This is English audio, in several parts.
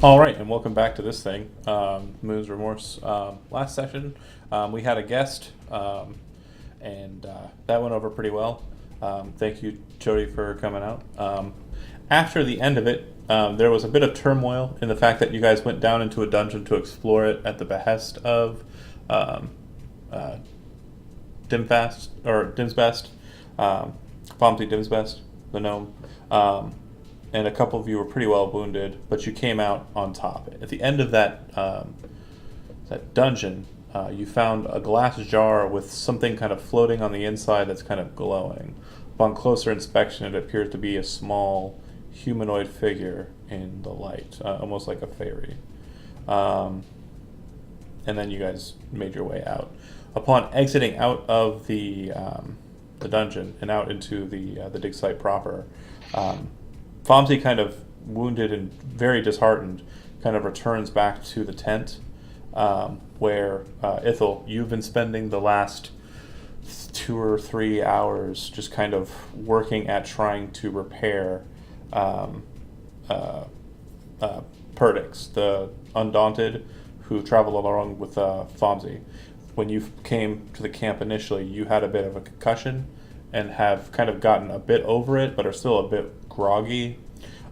All right, and welcome back to this thing, Moon's Remorse. Last session, we had a guest, and that went over pretty well. Thank you, Jody, for coming out. After the end of it, there was a bit of turmoil in the fact that you guys went down into a dungeon to explore it at the behest of um, uh, Dimfast, or Dimsbest, Pomsy Dimsbest, the gnome. And a couple of you were pretty well wounded, but you came out on top. At the end of that dungeon, you found a glass jar with something kind of floating on the inside that's kind of glowing. Upon closer inspection, it appears to be a small humanoid figure in the light, almost like a fairy. Um, and then you guys made your way out. Upon exiting out of the dungeon and out into the dig site proper, Fomsy, kind of wounded and very disheartened, kind of returns back to the tent, where Ithel, you've been spending the last 2 or 3 hours just kind of working at trying to repair um, uh, Perdix, the Undaunted, who traveled along with Fomsy. When you came to the camp initially, you had a bit of a concussion and have kind of gotten a bit over it, but are still a bit groggy.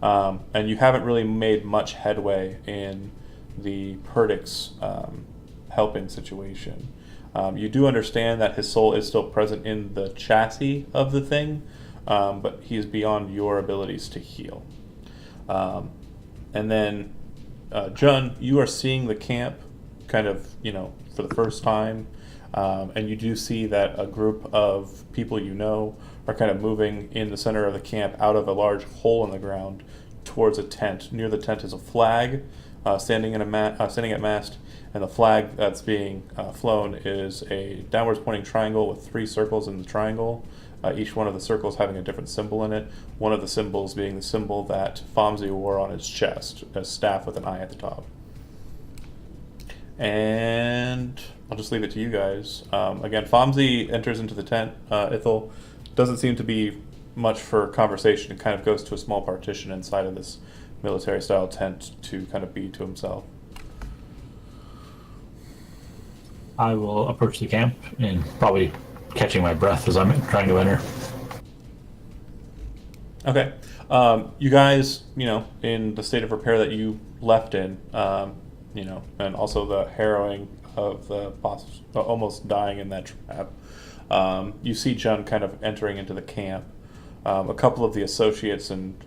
And you haven't really made much headway in the Perdix helping situation. You do understand that his soul is still present in the chassis of the thing, but he is beyond your abilities to heal. And then, Jun, you are seeing the camp kind of, for the first time, and you do see that a group of people are kind of moving in the center of the camp out of a large hole in the ground towards a tent. Near the tent is a flag standing at mast, and the flag that's being flown is a downwards pointing triangle with 3 circles in the triangle. Each one of the circles having a different symbol in it. One of the symbols being the symbol that Fomsy wore on his chest, a staff with an eye at the top. And I'll just leave it to you guys. Again, Fomsy enters into the tent. Ithel doesn't seem to be much for conversation. It kind of goes to a small partition inside of this military-style tent to kind of be to himself. I will approach the camp and probably catching my breath as I'm trying to enter. Okay. You guys, in the state of repair that you left in, and also the harrowing of the boss almost dying in that trap, you see Jun kind of entering into the camp. A couple of the associates and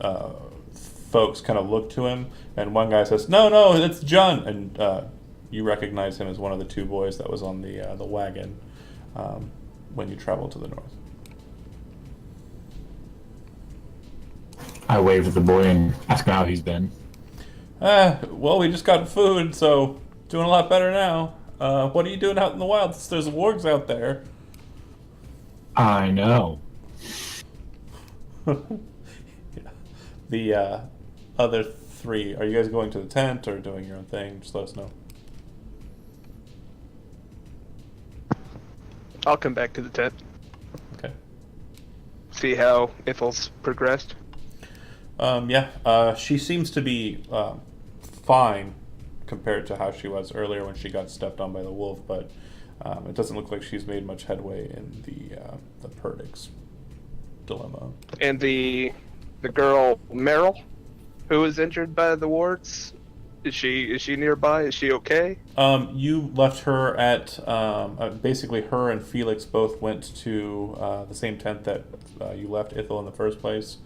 folks kind of look to him, and one guy says, "No, it's Jun," and you recognize him as one of the 2 boys that was on the wagon when you traveled to the north. I waved at the boy and asked him how he's been. Well, we just got food, so doing a lot better now. What are you doing out in the wild? There's wargs out there. I know. Yeah. The other 3, are you guys going to the tent or doing your own thing? Just let us know. I'll come back to the tent. Okay. See how Ithel's progressed. She seems to be fine compared to how she was earlier when she got stepped on by the wolf, but it doesn't look like she's made much headway in the Perdix dilemma. And the girl Meryl, who was injured by the wards, is she nearby? Is she okay? You left her at basically her and Felix both went to the same tent that you left Ithel in the first place.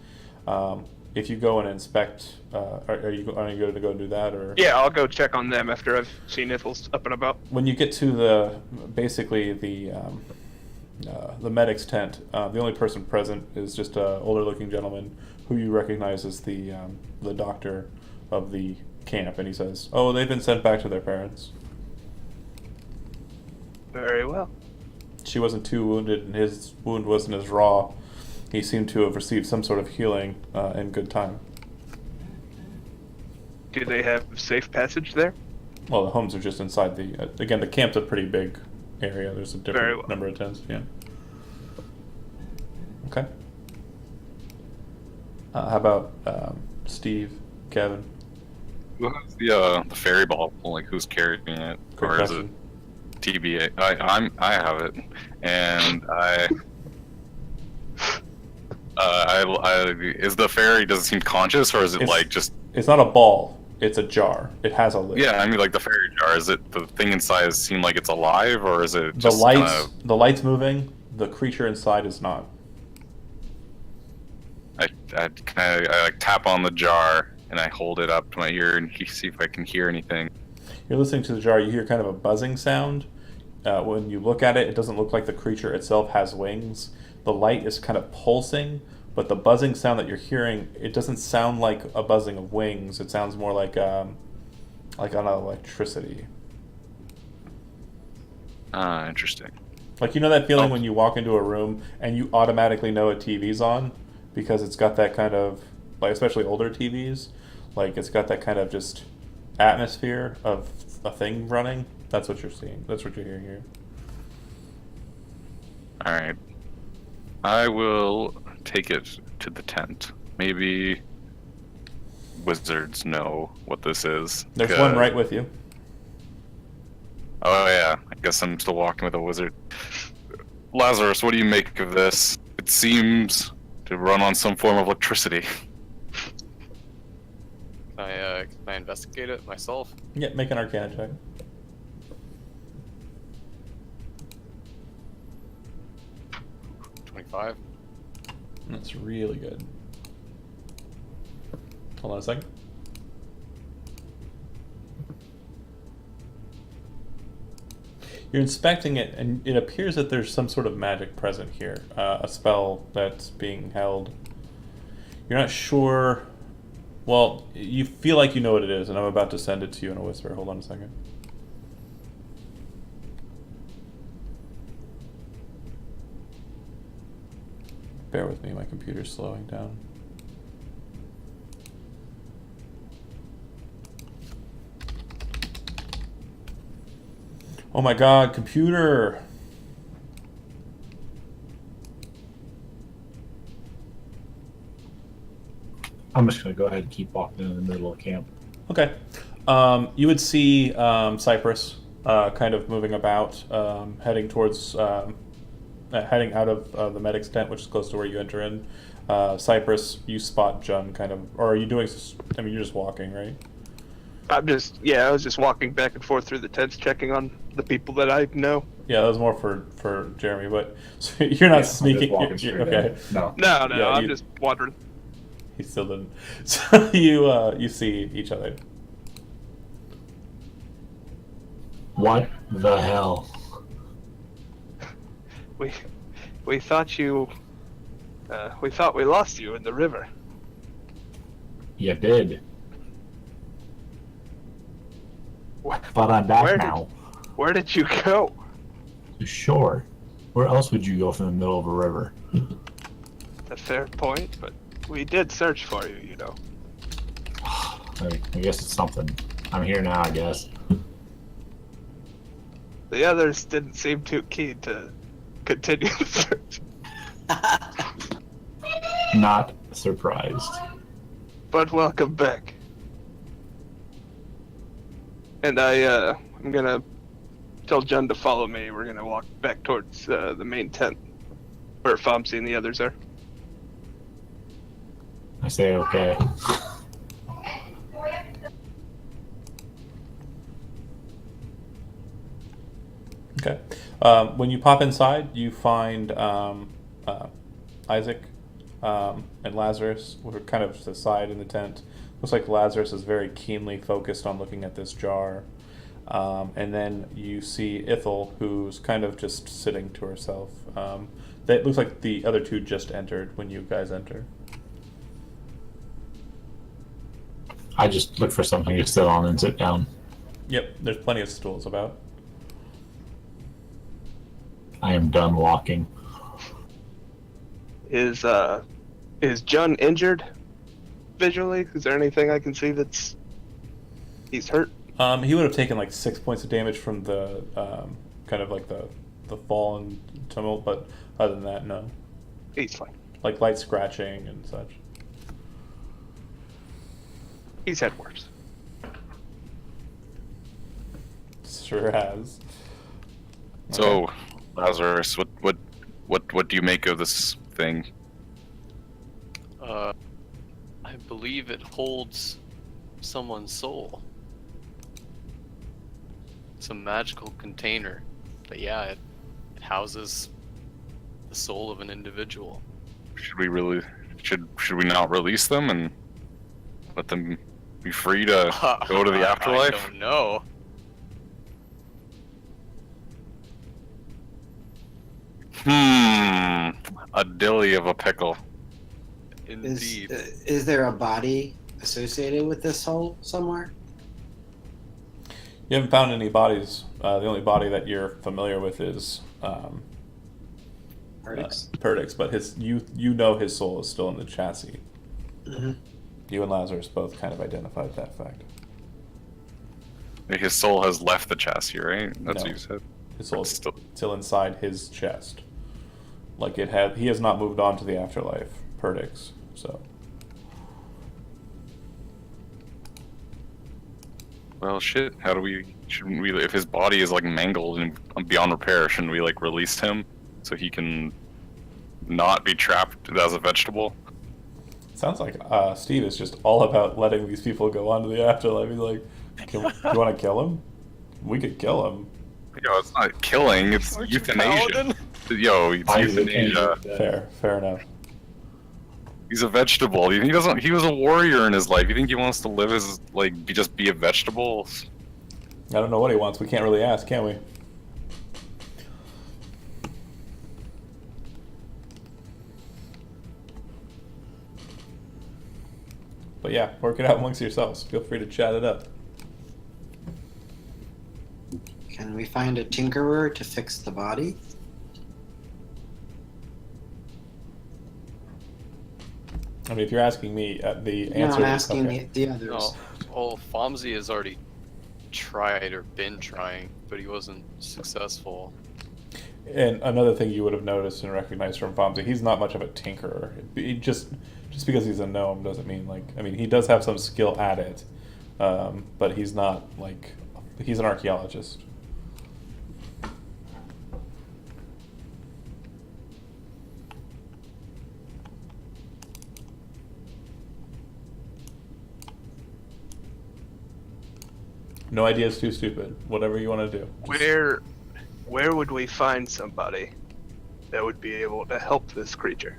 If you go and inspect, are you going to go and do that, or? Yeah, I'll go check on them after I've seen Ithel's up and about. When you get to the medic's tent, the only person present is just an older-looking gentleman who you recognize as the doctor of the camp, and he says, "Oh, they've been sent back to their parents." Very well. She wasn't too wounded, and his wound wasn't as raw. He seemed to have received some sort of healing in good time. Do they have safe passage there? Well, the homes are just inside again, the camp's a pretty big area. There's a different number of tents, yeah. Okay. How about Steve, Kevin? Who has the fairy ball? Like, who's carrying it, Great or is it question. TBA? I have it, and is the fairy, does it seem conscious, or is it It's like just? it's not a ball. It's a jar. It has a lid. Yeah, I mean, like the fairy jar. Is it the thing inside seem like it's alive, or is it The just lights kind the lights moving. The creature inside is not. of? I like tap on the jar and I hold it up to my ear and see if I can hear anything. You're listening to the jar. You hear kind of a buzzing sound. When you look at it, it doesn't look like the creature itself has wings. The light is kind of pulsing, but the buzzing sound that you're hearing, it doesn't sound like a buzzing of wings. It sounds more like on electricity. Ah, interesting. Like, you know that feeling Oh. when you walk into a room and you automatically know a TV's on because it's got that kind of, like, especially older TVs, like it's got that kind of just atmosphere of a thing running. That's what you're seeing. That's what you're hearing here. All right. I will take it to the tent. Maybe wizards know what this is. There's one 'cause- right with you. Oh yeah, I guess I'm still walking with a wizard. Lazarus, what do you make of this? It seems to run on some form of electricity. Can I investigate it myself? Yeah, make an Arcana check. $25. That's really good. Hold on a second. You're inspecting it, and it appears that there's some sort of magic present here. A spell that's being held. You're not sure. Well, you feel like you know what it is, and I'm about to send it to you in a whisper. Hold on a second. Bear with me, my computer's slowing down. Oh my god, computer! I'm just gonna go ahead and keep walking in the middle of camp. Okay. You would see Cypress kind of moving about, heading towards, heading out of the medic's tent, which is close to where you enter in. Cypress, you spot Jun kind of, or are you doing, I mean, you're just walking, right? I was just walking back and forth through the tents, checking on the people that I know. Yeah, that was more for Jeremy, but so you're not Yeah, I'm just sneaking. walking straight Okay. in. No. No, Yeah, I'm you- just wandering. He still didn't. So you see each other. What the hell? We thought you. We thought we lost you in the river. You did. What? But I'm back Where did- now. Where did you go? To shore. Where else would you go from the middle of a river? A fair point, but we did search for you, you know. I guess it's something. I'm here now, I guess. The others didn't seem too keen to continue the search. Not surprised. But welcome back. And I'm gonna tell Jun to follow me. We're gonna walk back towards the main tent, where Fomsy and the others are. I say okay. Okay. When you pop inside, you find Isaac and Lazarus were kind of to the side in the tent. Looks like Lazarus is very keenly focused on looking at this jar. And then you see Ithel, who's kind of just sitting to herself. That looks like the other two just entered when you guys enter. I just look for something to sit on and sit down. Yep, there's plenty of stools about. I am done walking. Is Jun injured visually? Is there anything I can see that's he's hurt? He would have taken like 6 points of damage from the kind of like the fall and tumult, but other than that, no. He's fine. Like light scratching and such. He's had worse. sure has. So, Lazarus, what do you make of this thing? I believe it holds someone's soul. It's a magical container. But yeah, it houses the soul of an individual. Should we we not release them and let them be free to go to the afterlife? I don't know. A dilly of a pickle. Indeed. Is there a body associated with this soul somewhere? You haven't found any bodies. The only body that you're familiar with is Perdix, but you know his soul is still in the chassis. Mm-hmm. You and Lazarus both kind of identified that fact. His soul has left the chassis, right? That's No. what you said. His soul is Still- still inside his chest. Like he has not moved on to the afterlife, Perdix. So Well, shit. Shouldn't we? If his body is like mangled and beyond repair, shouldn't we like release him so he can not be trapped as a vegetable? sounds like Steve is just all about letting these people go on to the afterlife. He's like, do you want to kill him? We could kill him. Yo, it's not killing. It's Aren't you euthanasia. paladin? Yo, it's euthanasia. Fair enough. He's a vegetable. He doesn't. He was a warrior in his life. You think he wants to live as just be a vegetable? I don't know what he wants. We can't really ask, can we? But yeah, work it out amongst yourselves. Feel free to chat it up. Can we find a tinkerer to fix the body? I mean, if you're asking me, the No, answer I'm is asking okay. the others. No. Well, Fomsy has already tried or been trying, but he wasn't successful. And another thing you would have noticed and recognized from Fomsy, he's not much of a tinkerer. He just because he's a gnome doesn't mean he does have some skill at it, but he's not he's an archaeologist. No idea is too stupid. Whatever you want to do. Where would we find somebody that would be able to help this creature?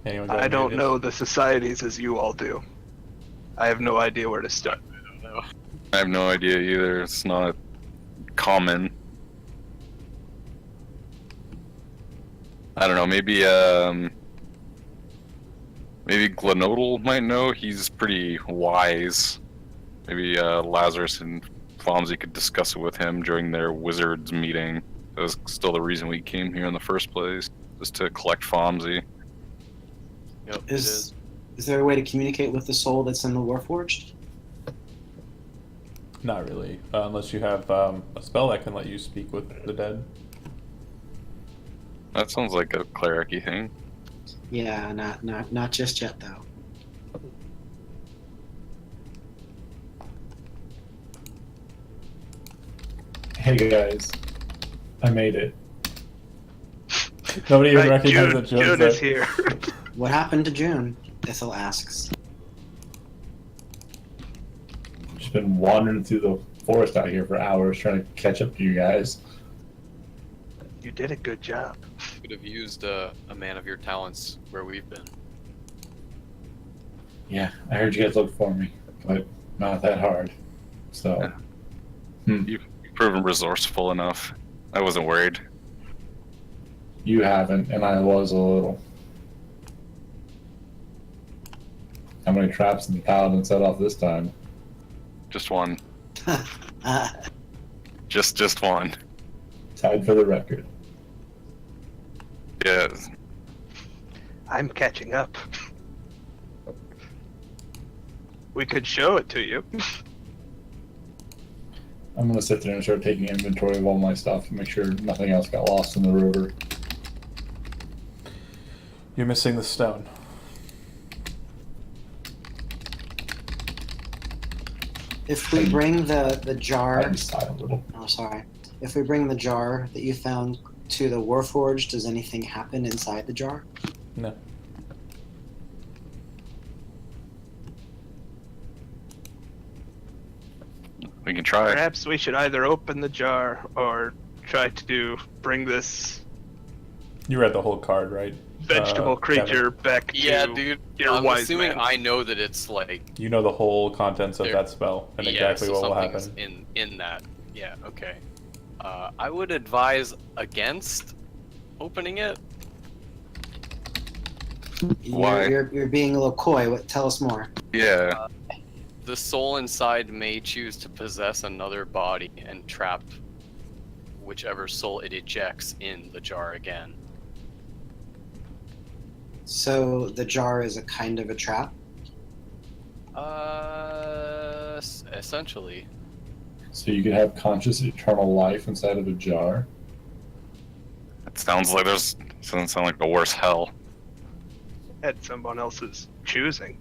Anyone got I any don't ideas? know the societies as you all do. I have no idea where to start. I don't know. I have no idea either. It's not common. I don't know. Maybe Glenodal might know. He's pretty wise. Maybe Lazarus and Fomsy could discuss it with him during their wizards meeting. That was still the reason we came here in the first place, just to collect Fomsy. Yep, it Is is. is there a way to communicate with the soul that's in the Warforged? Not really, unless you have a spell that can let you speak with the dead. That sounds like a cleric-y thing. Yeah, not just yet though. Hey guys, I made it. Nobody even Right, recognized that June's June there. is here. What happened to June? Ithil asks. Just been wandering through the forest out here for hours trying to catch up to you guys. You did a good job. Could have used a man of your talents where we've been. Yeah, I heard you guys look for me, but not that hard. So, You've proven resourceful enough. I wasn't worried. you haven't, and I was a little. How many traps did the paladin set off this time? Just one. Uh, Just one. Tied for the record. Yeah. I'm catching up. We could show it to you. I'm gonna sit there and start taking inventory of all my stuff and make sure nothing else got lost in the river. You're missing the stone. If we bring the jar, I sigh a little. oh sorry, if we bring the jar that you found to the Warforged, does anything happen inside the jar? No. We can try. Perhaps we should either open the jar or try to bring this You read the whole card, right? vegetable Kevin? creature back to Yeah, dude. your I'm wise assuming man. I know that it's like You know the whole contents of There- that spell and yeah, exactly so what will something's happen. in that. Yeah, okay. I would advise against opening it. Why? You're being a little coy. Tell us more. Yeah. The soul inside may choose to possess another body and trap whichever soul it ejects in the jar again. So the jar is a kind of a trap. Essentially. So you could have conscious eternal life inside of a jar. It sounds like doesn't sound like the worst hell. At someone else's choosing.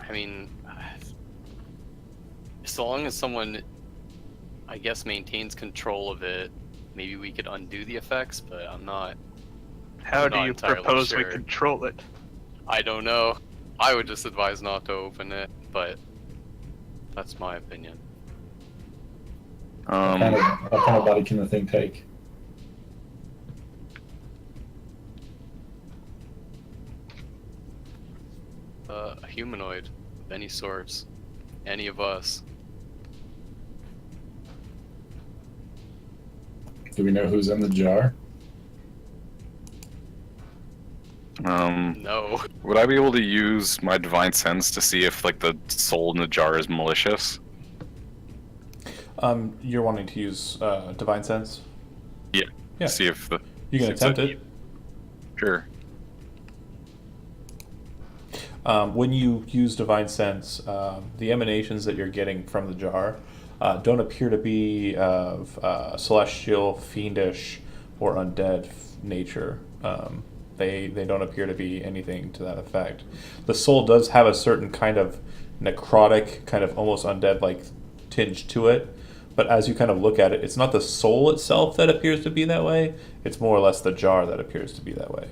I mean, so long as someone, I guess, maintains control of it, maybe we could undo the effects, but I'm not. How I'm do not you entirely propose we sure. control it? I don't know. I would just advise not to open it, but that's my opinion. What kind of body can the thing take? A humanoid of any sorts, any of us. Do we know who's in the jar? No. Would I be able to use my divine sense to see if like the soul in the jar is malicious? You're wanting to use Divine Sense? Yeah. Yeah. See if the You can see if attempt the- it. Sure. When you use Divine Sense, the emanations that you're getting from the jar don't appear to be of celestial, fiendish, or undead nature. They don't appear to be anything to that effect. The soul does have a certain kind of necrotic, kind of almost undead-like tinge to it. But as you kind of look at it, it's not the soul itself that appears to be that way. It's more or less the jar that appears to be that way.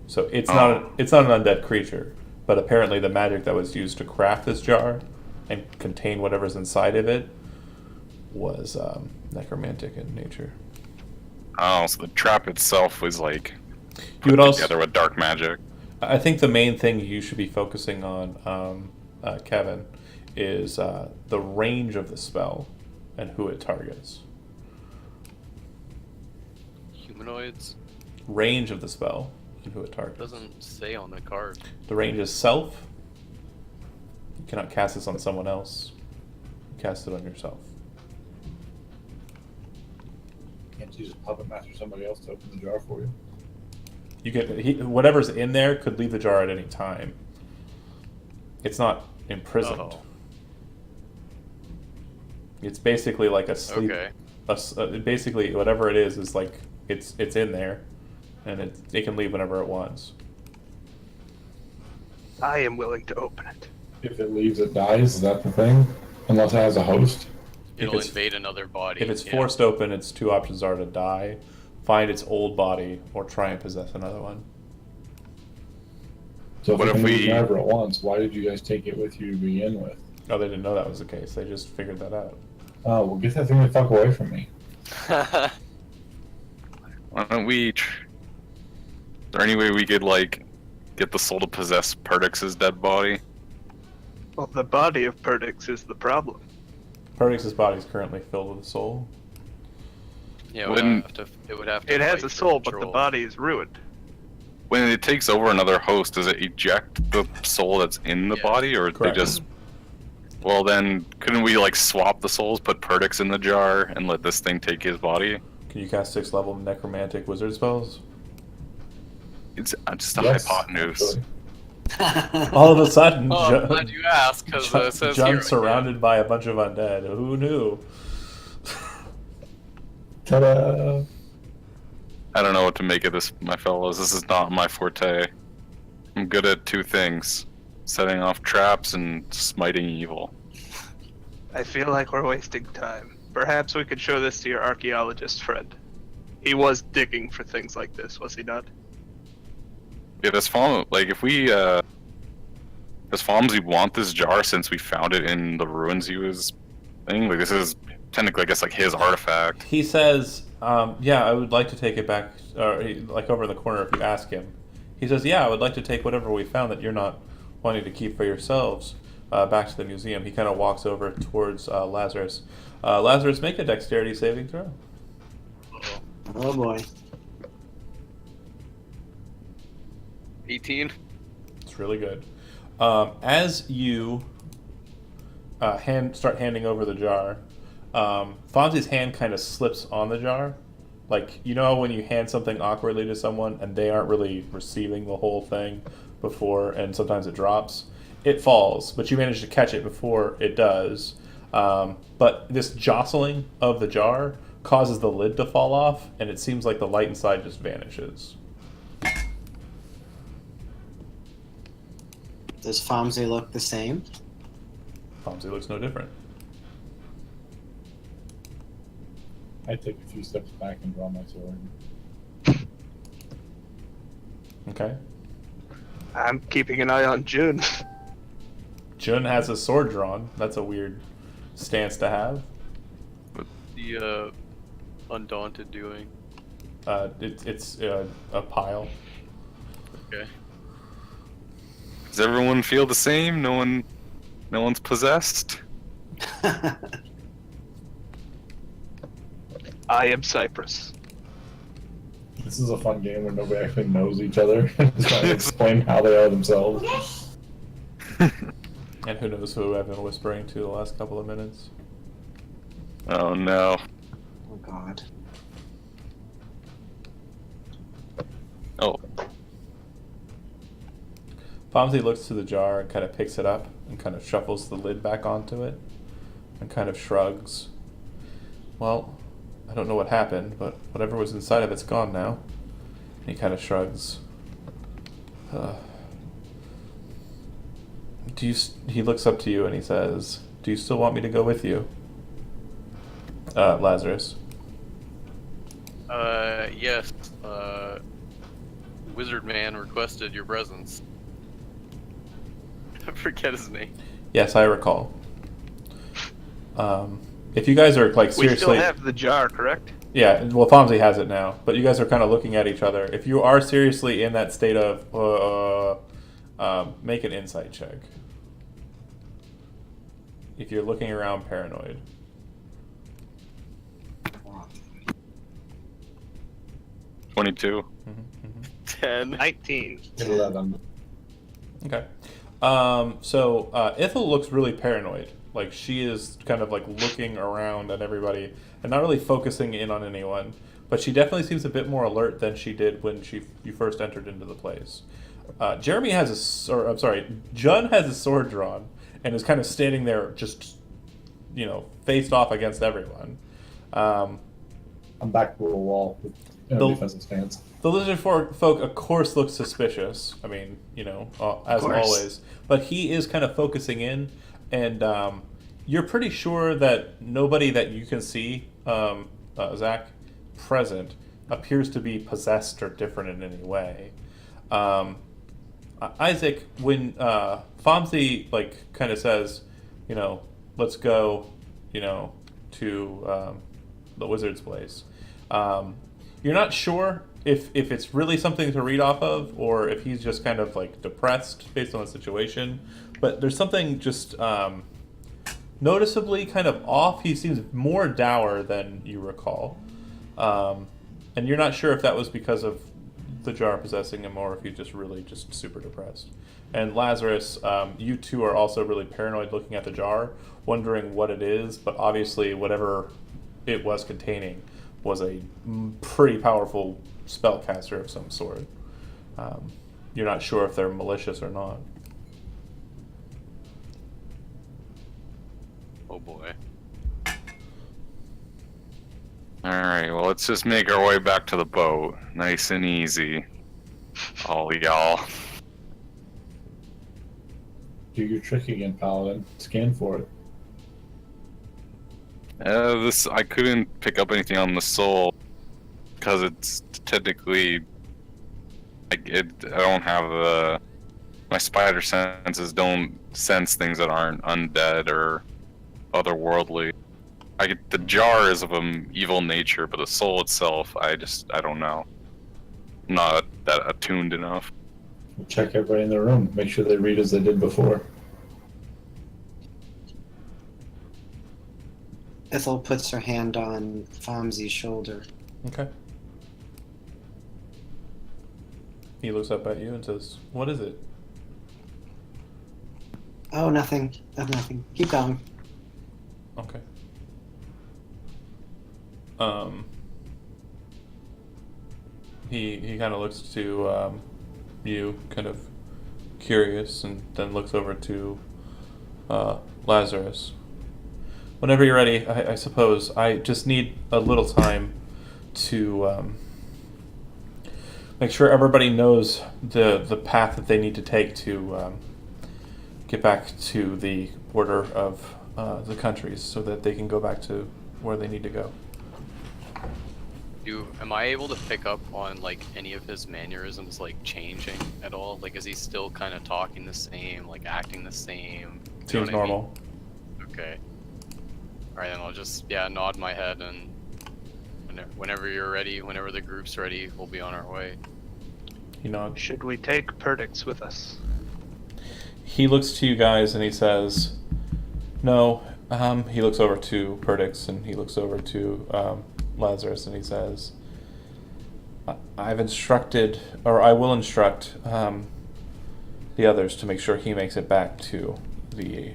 So it's not an undead creature. But apparently the magic that was used to craft this jar and contain whatever's inside of it was necromantic in nature. Oh, so the trap itself was like You would put also, together with dark magic. I think the main thing you should be focusing on, Kevin, is the range of the spell and who it targets. Humanoids? Range of the spell and who it targets. Doesn't say on the card. The range is self. You cannot cast this on someone else. You cast it on yourself. Can't you just puppet master somebody else to open the jar for you? You get whatever's in there could leave the jar at any time. It's not imprisoned. Oh. It's basically like a sleep. Okay. Basically, whatever it is like it's in there, and it can leave whenever it wants. I am willing to open it. If it leaves, it dies. Is that the thing? Unless it has a host. It'll it's- invade another body. If it's yeah. forced open, its two options are to die, find its old body, or try and possess another one. So if What it if can leave we- whenever it wants, why did you guys take it with you to begin with? Oh, they didn't know that was the case. They just figured that out. Oh, well, get that thing the fuck away from me. Why don't we? Is there any way we could like get the soul to possess Perdix's dead body? Well, the body of Perdix is the problem. Perdix's body is currently filled with a soul. Yeah, Wouldn't- it would have to It has fight a for soul, but the control. body is ruined. When it takes over another host, does it eject the soul that's in the Yeah. body, or Correct. they just? Well, then couldn't we like swap the souls, put Perdix in the jar, and let this thing take his body? Can you cast 6th level necromantic wizard spells? It's just a Yes, hypotenuse. actually. All of a sudden, Oh, I'm glad you asked, because it says here. John's surrounded by a bunch of undead. Who knew? Ta-da! I don't know what to make of this, my fellows. This is not my forte. I'm good at two things: setting off traps and smiting evil. I feel like we're wasting time. Perhaps we could show this to your archaeologist friend. He was digging for things like this, was he not? Yeah, if we, does Fomsy want this jar since we found it in the ruins he was thing? Like, this is technically, I guess, like his artifact. He says, yeah, I would like to take it back, like over in the corner if you ask him. He says, yeah, I would like to take whatever we found that you're not wanting to keep for yourselves back to the museum. He kind of walks over towards Lazarus. Lazarus, make a dexterity saving throw. Oh boy. 18. It's really good. As you start handing over the jar, Fonzie's hand kind of slips on the jar. Like, you know when you hand something awkwardly to someone and they aren't really receiving the whole thing before, and sometimes it drops? It falls, but you manage to catch it before it does. But this jostling of the jar causes the lid to fall off, and it seems like the light inside just vanishes. Does Fomsy look the same? Fonzie looks no different. I take a few steps back and draw my sword. Okay. I'm keeping an eye on June. Jun has a sword drawn. That's a weird stance to have. The Undaunted doing. It's a pile. Okay. Does everyone feel the same? No one's possessed? I am Cypress. This is a fun game where nobody actually knows each other. Just trying to explain how they are themselves. And who knows who I've been whispering to the last couple of minutes. Oh no. Oh god. Oh. Pomsey looks to the jar and kind of picks it up and kind of shuffles the lid back onto it and kind of shrugs. Well, I don't know what happened, but whatever was inside of it's gone now. And he kind of shrugs. He looks up to you and he says, "Do you still want me to go with you, Lazarus?" Yes. Wizard Man requested your presence. I forget his name. Yes, I recall. If you guys are like We still seriously, have the jar, correct? yeah. Well, Fonzie has it now, but you guys are kind of looking at each other. If you are seriously in that state of, make an insight check. If you're looking around paranoid. 22. 10. 19. 11. Okay. So Ithel looks really paranoid. Like she is kind of like looking around at everybody and not really focusing in on anyone. But she definitely seems a bit more alert than she did when you first entered into the place. Jun has a sword drawn and is kind of standing there, just faced off against everyone. I'm back to a wall with defensive stance. The lizard folk, of course, look suspicious. I mean, as always. But he is kind of focusing in, and you're pretty sure that nobody that you can see, Zach, present, appears to be possessed or different in any way. Isaac, when Fonzie kind of says, let's go, to the wizard's place. You're not sure if it's really something to read off of, or if he's just kind of like depressed based on the situation. But there's something just noticeably kind of off. He seems more dour than you recall, and you're not sure if that was because of the jar possessing him, or if he's just really just super depressed. And Lazarus, you two are also really paranoid, looking at the jar, wondering what it is. But obviously, whatever it was containing was a pretty powerful spellcaster of some sort. You're not sure if they're malicious or not. Oh boy. Alright, well, let's just make our way back to the boat. Nice and easy. All y'all. Do your trick again, Paladin. Scan for it. This I couldn't pick up anything on the soul because it's technically like I don't have the my spider senses don't sense things that aren't undead or otherworldly. I get the jar is of an evil nature, but the soul itself, I don't know. I'm not that attuned enough. We'll check everybody in the room. Make sure they read as they did before. Ethel puts her hand on Fomsy's shoulder. Okay. He looks up at you and says, "What is it?" Oh, nothing. Oh, nothing. Keep going. Okay. He kind of looks to you, kind of curious, and then looks over to Lazarus. Whenever you're ready, I suppose. I just need a little time to make sure everybody knows the path that they need to take to get back to the border of the countries so that they can go back to where they need to go. Am I able to pick up on like any of his mannerisms like changing at all? Like, is he still kind of talking the same, like acting the same? You know Seems what I mean? normal. Okay. All right, then I'll just nod my head, and whenever you're ready, whenever the group's ready, we'll be on our way. He nods. Should we take Perdix with us? He looks to you guys and he says, "No." He looks over to Perdix and he looks over to Lazarus and he says, "I've instructed, or I will instruct the others to make sure he makes it back to the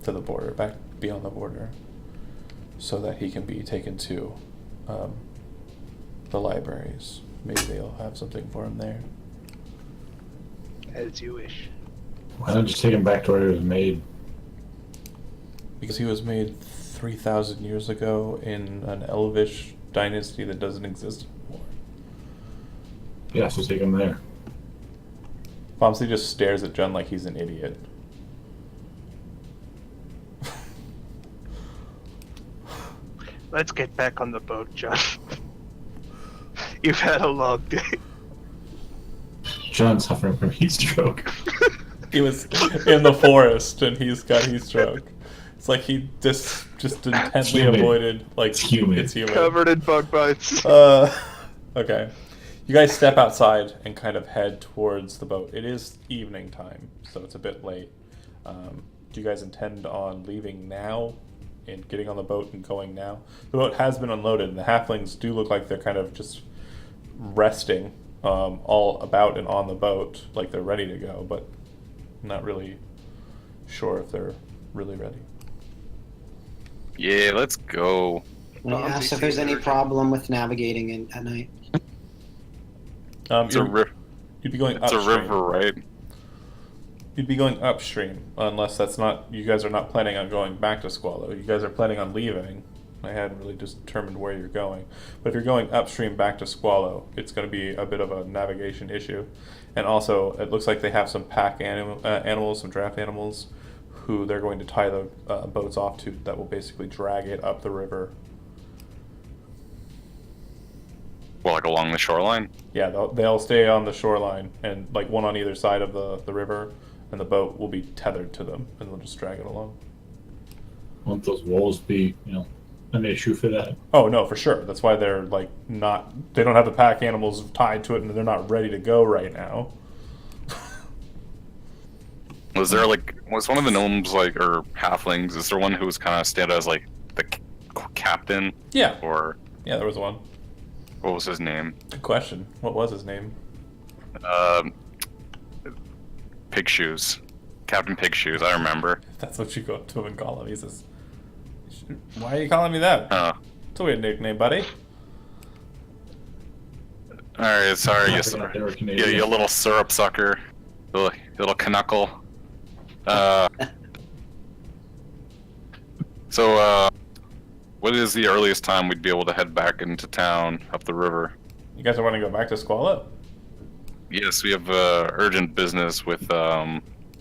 border, back beyond the border, so that he can be taken to the libraries. Maybe they'll have something for him there." As you wish. Why not just take him back to where he was made? Because he was made 3,000 years ago in an Elvish dynasty that doesn't exist anymore. Yeah, so take him there. Fomsy just stares at Jun like he's an idiot. Let's get back on the boat, John. You've had a long day. John's suffering from heat stroke. He was in the forest and he's got heat stroke. It's like he just intently humid. avoided, like, It's humid. Covered in bug bites. Okay. You guys step outside and kind of head towards the boat. It is evening time, so it's a bit late. Do you guys intend on leaving now and getting on the boat and going now? The boat has been unloaded, and the halflings do look like they're kind of just resting all about and on the boat, like they're ready to go, but not really sure if they're really ready. Yeah, let's go. When you ask if there's any problem with navigating in at night. It's a river. You'd be going It's a upstream. river, right? You'd be going upstream, unless that's not. You guys are not planning on going back to Squallow. You guys are planning on leaving. I hadn't really determined where you're going, but if you're going upstream back to Squallow, it's going to be a bit of a navigation issue. And also, it looks like they have some pack animals, some draft animals, who they're going to tie the boats off to. That will basically drag it up the river. Well, like along the shoreline. Yeah, they'll stay on the shoreline, and like one on either side of the river, and the boat will be tethered to them, and they'll just drag it along. Won't those wolves be, an issue for that? Oh no, for sure. That's why they're like not. They don't have the pack animals tied to it, and they're not ready to go right now. Was one of the gnomes or halflings? Is there one who was kind of stand as like the captain? Yeah. Or Yeah, there was one. what was his name? Good question. What was his name? Pig Shoes. Captain Pig Shoes. I remember. That's what you go up to him and call him. He says, "Why are you calling me that? It's a weird nickname, buddy." All right, sorry, I forgot they were Canadian. you little syrup sucker, little knuckle. So, what is the earliest time we'd be able to head back into town up the river? You guys are wanting to go back to Squallow? Yes, we have urgent business with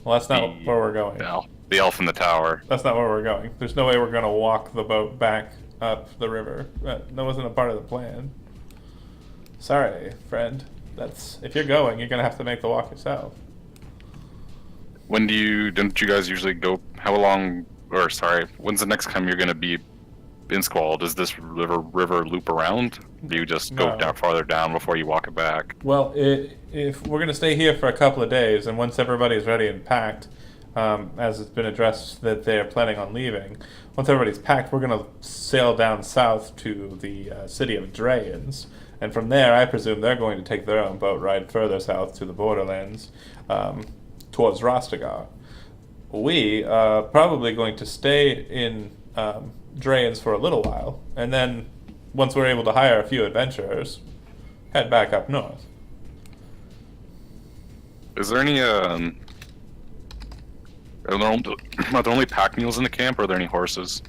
Well, that's not where we're going. The elf in the tower. That's not where we're going. There's no way we're going to walk the boat back up the river. That wasn't a part of the plan. Sorry, friend. If you're going, you're going to have to make the walk yourself. Don't you guys usually go, when's the next time you're going to be in Squall? Does this river loop around? Do you just go down farther down before you walk it back? Well, if we're going to stay here for a couple of days, and once everybody's ready and packed, as it's been addressed that they're planning on leaving, once everybody's packed, we're going to sail down south to the city of Drayens. And from there, I presume they're going to take their own boat ride further south to the borderlands, towards Rostagar. We are probably going to stay in Drayens for a little while, and then once we're able to hire a few adventurers, head back up north. Is there any are there only pack mules in the camp, or are there any horses?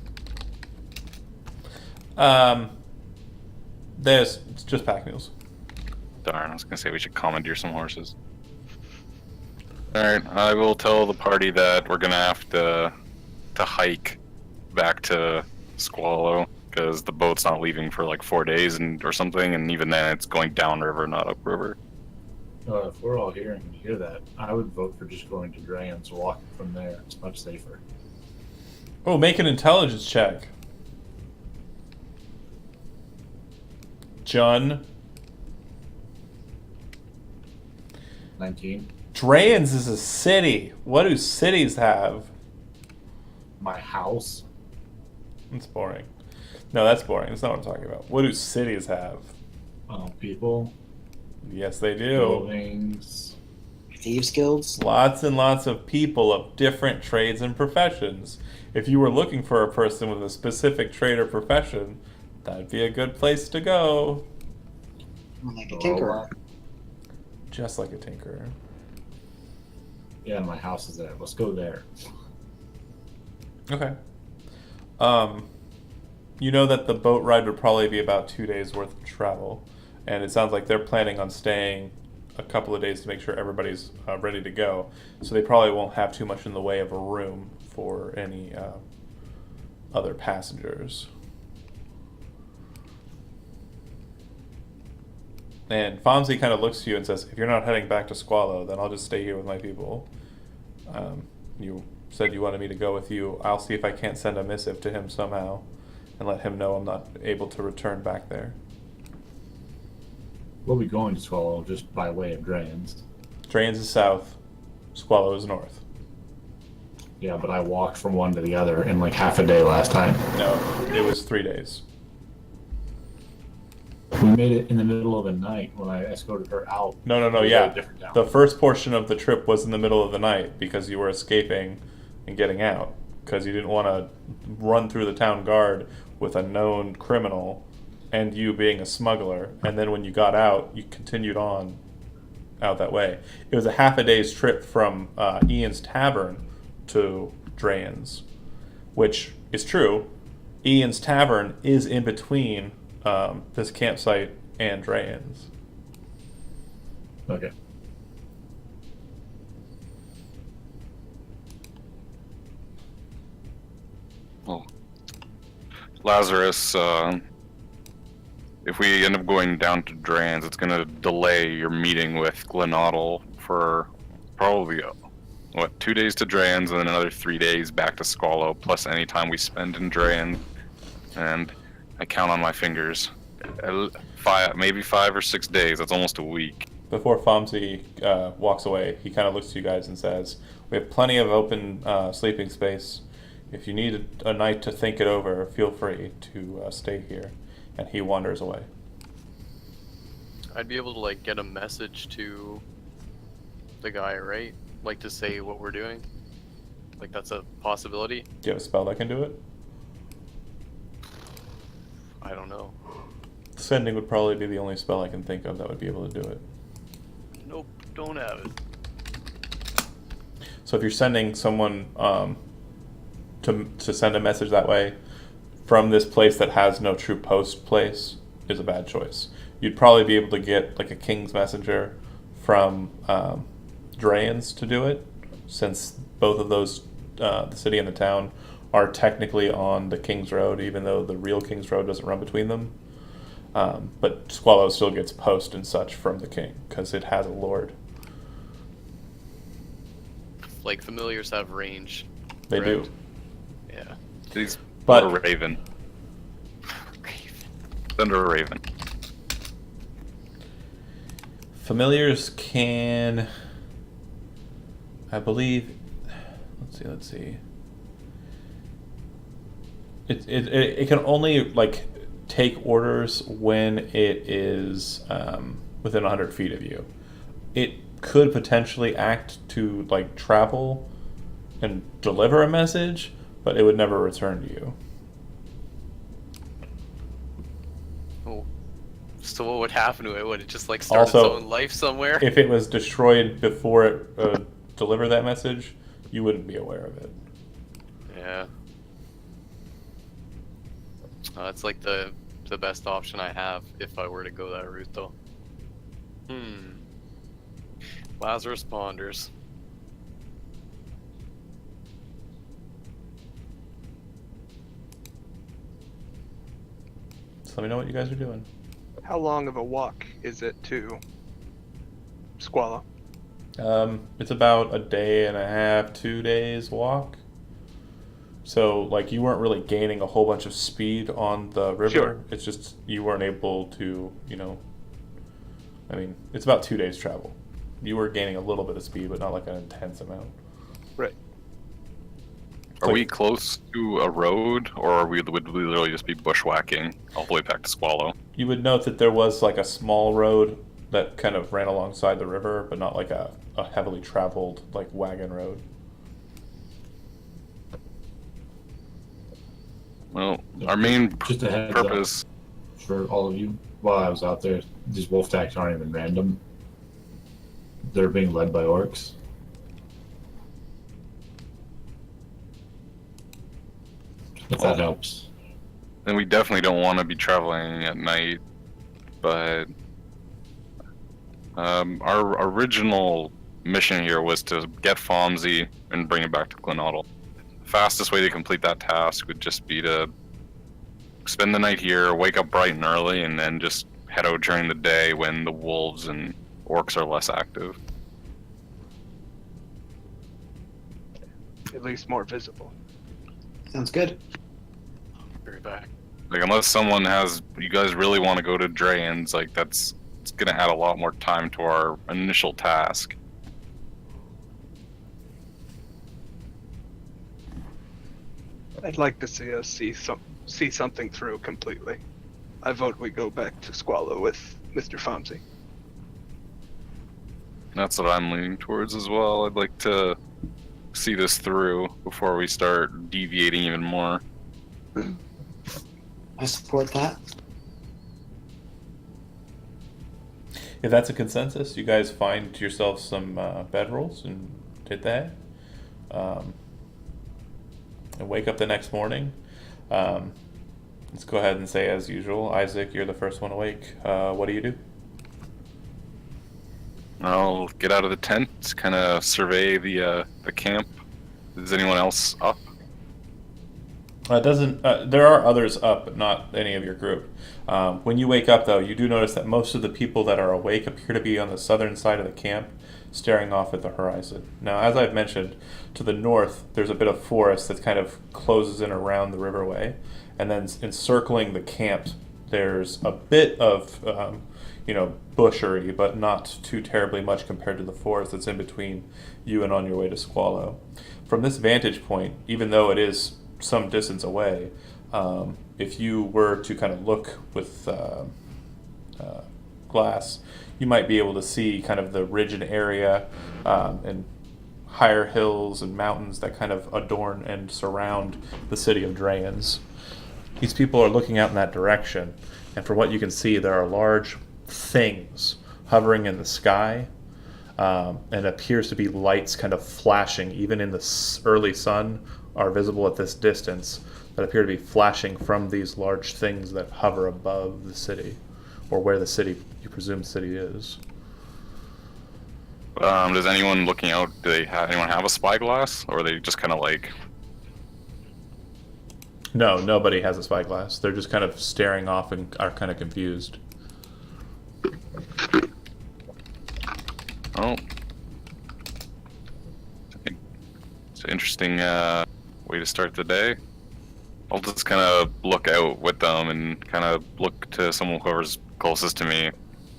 There's just pack mules. Darn, I was gonna say we should commandeer some horses. Alright, I will tell the party that we're gonna have to hike back to Squallow, because the boat's not leaving for like 4 days or something, and even then it's going downriver, not upriver. If we're all here and you hear that, I would vote for just going to Drayens, walking from there. It's much safer. Oh, make an intelligence check. John. 19. Drayens is a city. What do cities have? My house. That's boring. No, that's boring. That's not what I'm talking about. What do cities have? People. Yes, they do. Buildings. Thieves guilds? Lots and lots of people of different trades and professions. If you were looking for a person with a specific trade or profession, that'd be a good place to go. Like a tinkerer. Just like a tinkerer. Yeah, my house is there. Let's go there. Okay. You know that the boat ride would probably be about 2 days worth of travel, and it sounds like they're planning on staying a couple of days to make sure everybody's ready to go. So they probably won't have too much in the way of a room for any other passengers. And Fonzie kind of looks to you and says, if you're not heading back to Squallow, then I'll just stay here with my people. You said you wanted me to go with you. I'll see if I can't send a missive to him somehow and let him know I'm not able to return back there. We'll be going to Swallow just by way of Drayens. Drayens is south, Squallow is north. Yeah, but I walked from one to the other in like half a day last time. No, it was 3 days. We made it in the middle of the night when I escorted her out. No, yeah. The first portion of the trip was in the middle of the night because you were escaping and getting out. Because you didn't want to run through the town guard with a known criminal and you being a smuggler. And then when you got out, you continued on out that way. It was a half a day's trip from Ian's Tavern to Drayens, which is true. Ian's Tavern is in between this campsite and Drayens. Okay. Well, Lazarus, if we end up going down to Drayens, it's going to delay your meeting with Glenottle for probably, 2 days to Drayens and then another 3 days back to Squallow, plus any time we spend in Drayens. And I count on my fingers. Maybe 5 or 6 days. That's almost a week. Before Fonzie walks away, he kind of looks to you guys and says, we have plenty of open sleeping space. If you need a night to think it over, feel free to stay here. And he wanders away. I'd be able to get a message to the guy, right? To say what we're doing. That's a possibility. Do you have a spell that can do it? I don't know. Sending would probably be the only spell I can think of that would be able to do it. Nope, don't have it. So if you're sending someone to send a message that way from this place that has no true post place is a bad choice. You'd probably be able to get a king's messenger from Drayens to do it. since both of those, the city and the town, are technically on the King's Road, even though the real King's Road doesn't run between them. But Squallow still gets post and such from the king because it has a lord. Like familiars have range. They correct? do. Yeah. He's But- a raven. Thunder Raven. Familiars can, I believe. Let's see. It can only like take orders when it is within 100 feet of you. It could potentially act to like travel and deliver a message, but it would never return to you. Oh. So what would happen to it? Would it just like start Also, its own life somewhere? If it was destroyed before it delivered that message, you wouldn't be aware of it. Yeah. That's like the best option I have if I were to go that route, though. Lazarus ponders. So let me know what you guys are doing. How long of a walk is it to Squallow? It's about a day and a half, 2 days walk. So, like, you weren't really gaining a whole bunch of speed on the river. Sure. It's just you weren't able to, I mean, it's about 2 days travel. You were gaining a little bit of speed, but not like an intense amount. Right. Are we close to a road, or would we literally just be bushwhacking all the way back to Squallow? You would note that there was like a small road that kind of ran alongside the river, but not like a heavily traveled like wagon road. Well, our main Just a heads purpose. up for all of you. While I was out there, these wolf attacks aren't even random. They're being led by orcs. If that helps. And we definitely don't want to be traveling at night, but our original mission here was to get Fomsey and bring him back to Glenottle. The fastest way to complete that task would just be to spend the night here, wake up bright and early, and then just head out during the day when the wolves and orcs are less active. At least more visible. Sounds good. Be right back. Like, unless someone has, you guys really want to go to Draen's, like, it's gonna add a lot more time to our initial task. I'd like to see us see something through completely. I vote we go back to Squallow with Mr. Fomsey. That's what I'm leaning towards as well. I'd like to see this through before we start deviating even more. I support that. If that's a consensus, you guys find yourself some bedrolls and did that. And wake up the next morning. Let's go ahead and say as usual, Isaac, you're the first one awake. What do you do? I'll get out of the tent, kind of survey the camp. Is anyone else up? It doesn't. There are others up, but not any of your group. When you wake up, though, you do notice that most of the people that are awake appear to be on the southern side of the camp, staring off at the horizon. Now, as I've mentioned, to the north, there's a bit of forest that kind of closes in around the riverway, and then encircling the camp, there's a bit of, bushery, but not too terribly much compared to the forest that's in between you and on your way to Squallow. From this vantage point, even though it is some distance away, if you were to kind of look with glass, you might be able to see kind of the ridged area and higher hills and mountains that kind of adorn and surround the city of Draen's. These people are looking out in that direction, and from what you can see, there are large things hovering in the sky, and appears to be lights kind of flashing, even in the early sun, are visible at this distance, that appear to be flashing from these large things that hover above the city, or where the city, you presume city is. Does anyone looking out? Do they have anyone have a spyglass, or are they just kind of like? No, nobody has a spyglass. They're just kind of staring off and are kind of confused. Oh, it's an interesting way to start the day. I'll just kind of look out with them and kind of look to someone whoever's closest to me,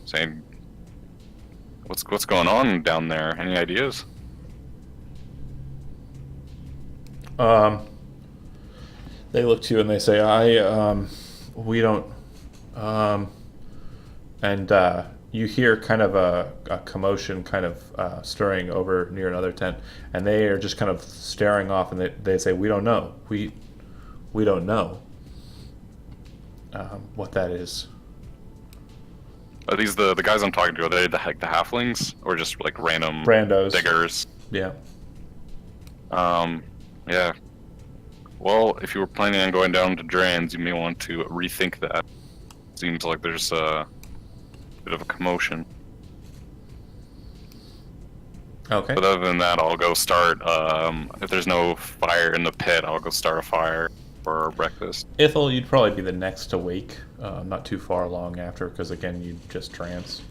saying, "What's going on down there? Any ideas?" They look to you and they say, we don't, and you hear kind of a commotion kind of stirring over near another tent, and they are just kind of staring off, and they say, we don't know. We don't know what that is. Are these the guys I'm talking to? Are they the halflings, or just like random Brandos. diggers? Yeah. Yeah. Well, if you were planning on going down to Drans, you may want to rethink that. Seems like there's a bit of a commotion. Okay. But other than that, I'll go start. If there's no fire in the pit, I'll go start a fire for breakfast. Ithel, you'd probably be the next to wake, not too far along after, because again, you just trance.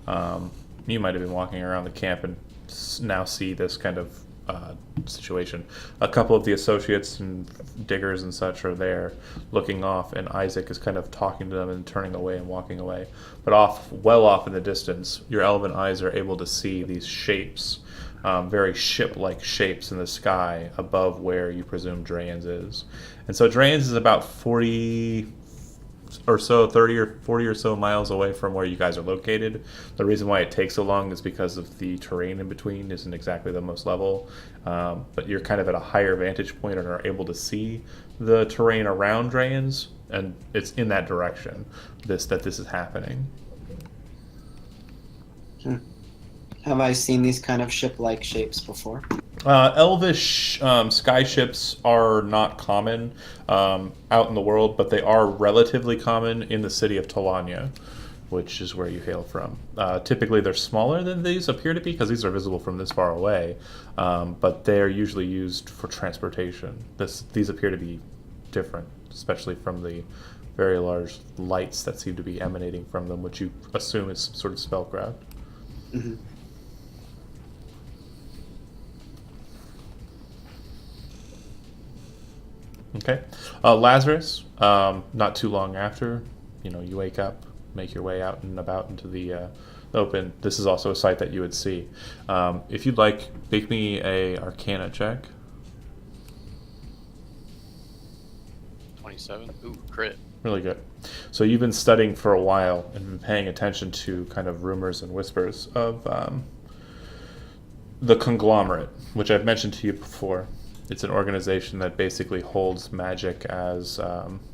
You might have been walking around the camp and now see this kind of situation. A couple of the associates and diggers and such are there looking off, and Isaac is kind of talking to them and turning away and walking away. But well off in the distance, your elven eyes are able to see these shapes, very ship-like shapes in the sky above where you presume Drans is. And so Drans is about 30 or 40 or so miles away from where you guys are located. The reason why it takes so long is because of the terrain in between isn't exactly the most level, but you're kind of at a higher vantage point and are able to see the terrain around Drans, and it's in that direction this is happening. Have I seen these kind of ship-like shapes before? Elvish sky ships are not common out in the world, but they are relatively common in the city of Talania, which is where you hail from. Typically, they're smaller than these appear to be because these are visible from this far away, but they are usually used for transportation. These appear to be different, especially from the very large lights that seem to be emanating from them, which you assume is some sort of spellcraft. Mm-hmm. Okay. Lazarus, not too long after, you wake up, make your way out and about into the open. This is also a sight that you would see. If you'd like, make me a Arcana check. 27. Ooh, crit. Really good. So you've been studying for a while and been paying attention to kind of rumors and whispers of the conglomerate, which I've mentioned to you before. It's an organization that basically holds magic as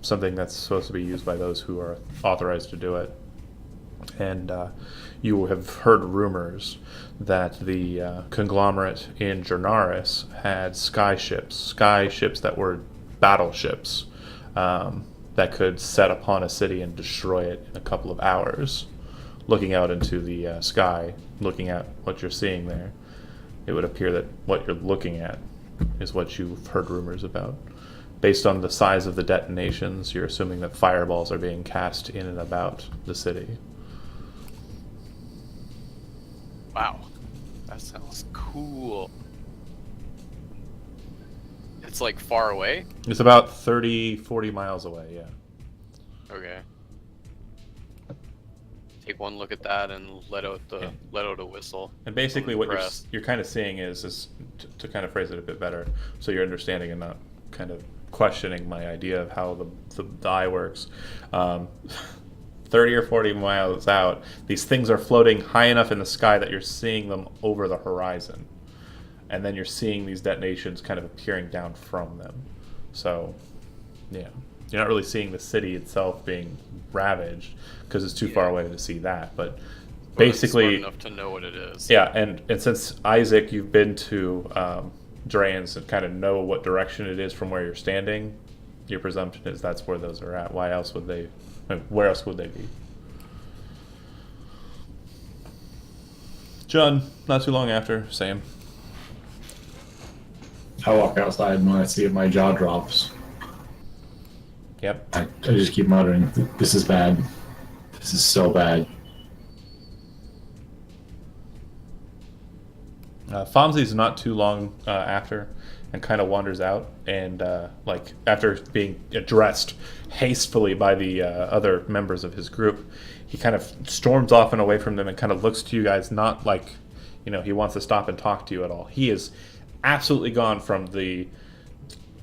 something that's supposed to be used by those who are authorized to do it. And you have heard rumors that the conglomerate in Jernaris had sky ships that were battleships that could set upon a city and destroy it in a couple of hours. Looking out into the sky, looking at what you're seeing there, it would appear that what you're looking at is what you've heard rumors about. Based on the size of the detonations, you're assuming that fireballs are being cast in and about the city. Wow. That sounds cool. It's like far away? It's about 30, 40 miles away, yeah. Okay. Take one look at that and let out a whistle. And basically I'm what impressed. you're kind of seeing is to kind of phrase it a bit better, so you're understanding and not kind of questioning my idea of how the eye works. 30 or 40 miles out, these things are floating high enough in the sky that you're seeing them over the horizon. And then you're seeing these detonations kind of appearing down from them. So, yeah. You're not really seeing the city itself being ravaged because it's too far away to see that. But basically, it's smart enough to know what it is. yeah. And since Isaac, you've been to Drans and kind of know what direction it is from where you're standing, your presumption is that's where those are at. Why else would they? Where else would they be? John, not too long after, same. I walk outside and when I see it, my jaw drops. Yep. I just keep muttering, "This is bad. This is so bad." Fonzie's not too long after and kind of wanders out and like after being addressed hastily by the other members of his group, he kind of storms off and away from them and kind of looks to you guys, not like, you know, he wants to stop and talk to you at all. He is absolutely gone from the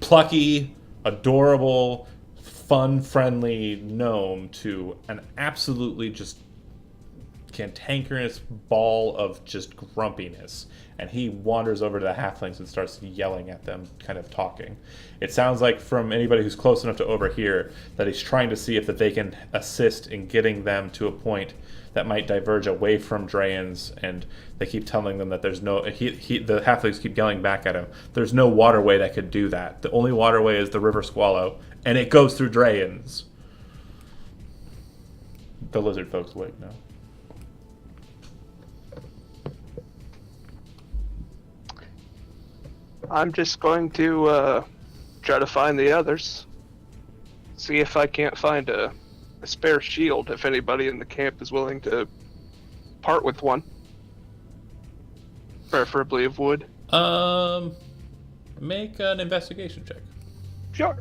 plucky, adorable, fun, friendly gnome to an absolutely just cantankerous ball of just grumpiness. And he wanders over to the halflings and starts yelling at them, kind of talking. It sounds like from anybody who's close enough to overhear that he's trying to see if that they can assist in getting them to a point that might diverge away from Drayans, and they keep telling them that there's no... the halflings keep yelling back at him. There's no waterway that could do that. The only waterway is the River Squallow, and it goes through Drayans. The lizard folks wait now. I'm just going to try to find the others. See if I can't find a spare shield, if anybody in the camp is willing to part with one. Preferably of wood. Make an investigation check. Sure.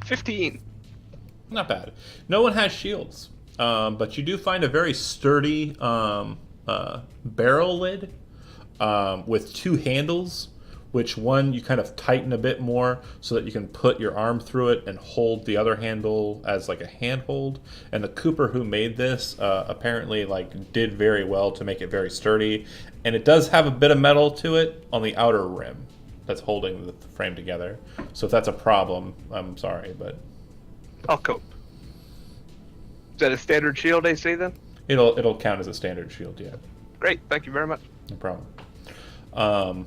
15. Not bad. No one has shields, but you do find a very sturdy barrel lid with two handles, which one you kind of tighten a bit more so that you can put your arm through it and hold the other handle as like a handhold. And the cooper who made this apparently like did very well to make it very sturdy, and it does have a bit of metal to it on the outer rim that's holding the frame together. So if that's a problem, I'm sorry, but I'll cope. Is that a standard shield AC then? it'll count as a standard shield, yeah. Great, thank you very much. No problem.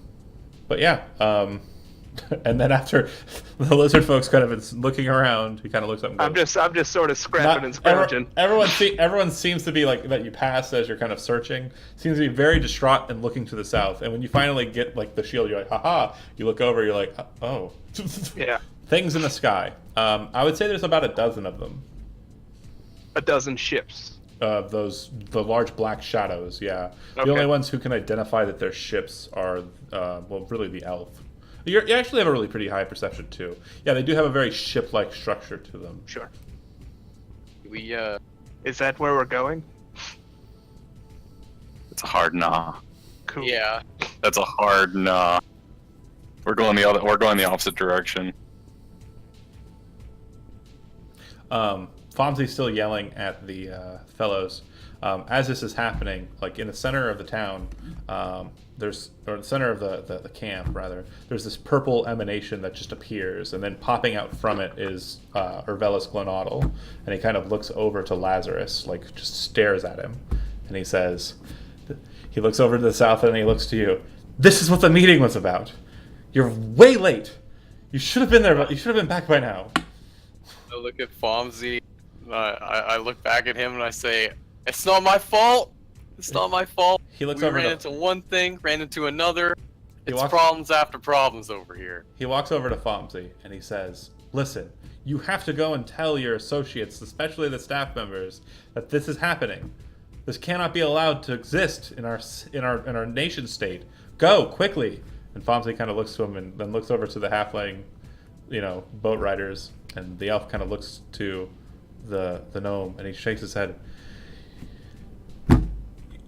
But yeah, and then after the lizard folks kind of is looking around, he kind of looks up and goes, I'm just sort of scrapping and scrounging. Everyone seems to be like that you pass as you're kind of searching. Seems to be very distraught and looking to the south. And when you finally get like the shield, you're like, haha. You look over, you're like, oh. Yeah. Things in the sky. I would say there's about a dozen of them. A dozen ships. The large black shadows, yeah. The Okay. only ones who can identify that they're ships are, well, really the elf. You actually have a really pretty high perception, too. Yeah, they do have a very ship-like structure to them. Sure. We, Is that where we're going? It's a hard nah. Cool. yeah. That's a hard nah. We're going the opposite direction. Fonzie's still yelling at the fellows. As this is happening, like in the center of the town, or the center of the camp, rather, there's this purple emanation that just appears, and then popping out from it is Urvelis Glenottle, and he kind of looks over to Lazarus, like just stares at him, and he says, he looks over to the south and he looks to you. This is what the meeting was about. You're way late. You should have been there, but you should have been back by now. I look at Fomsy. I look back at him and I say, "It's not my fault. It's not my fault. He looks we over ran to- into one thing, ran into another. He It's walks- problems after problems over here." He walks over to Fomsy and he says, "Listen, you have to go and tell your associates, especially the staff members, that this is happening. This cannot be allowed to exist in our nation state. Go quickly." And Fomsy kind of looks to him and then looks over to the halfling, boat riders, and the elf kind of looks to the gnome and he shakes his head.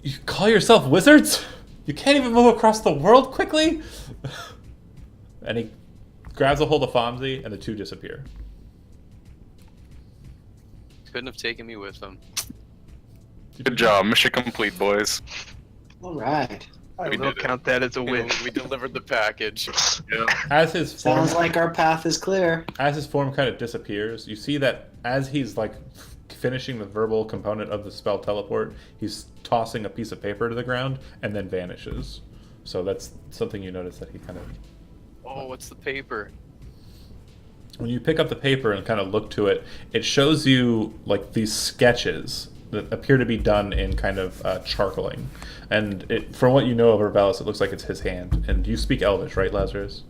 You call yourself wizards? You can't even move across the world quickly? And he grabs a hold of Fomsy and the two disappear. Couldn't have taken me with him. Good job, mission complete, boys. All right. I We will did it. count that as a win. We delivered the package. Yeah. As his form, Sounds like our path is clear. as his form kind of disappears, you see that as he's like finishing the verbal component of the spell teleport, he's tossing a piece of paper to the ground and then vanishes. So that's something you notice that he kind of... Oh, what's the paper? When you pick up the paper and kind of look to it, it shows you like these sketches that appear to be done in kind of charcoaling. And from what you know of Urbelis, it looks like it's his hand. And you speak Elvish, right, Lazarus?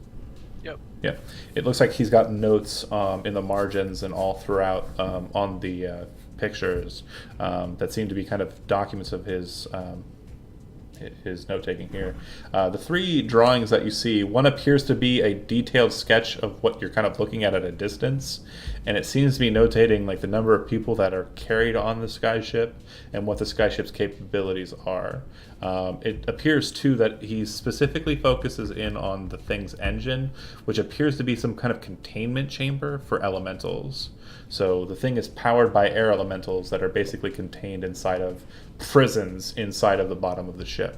Yep. Yeah. It looks like he's got notes in the margins and all throughout on the pictures that seem to be kind of documents of his note-taking here. The three drawings that you see, one appears to be a detailed sketch of what you're kind of looking at a distance, and it seems to be notating like the number of people that are carried on the skyship and what the skyship's capabilities are. It appears too that he specifically focuses in on the thing's engine, which appears to be some kind of containment chamber for elementals. So the thing is powered by air elementals that are basically contained inside of prisons inside of the bottom of the ship.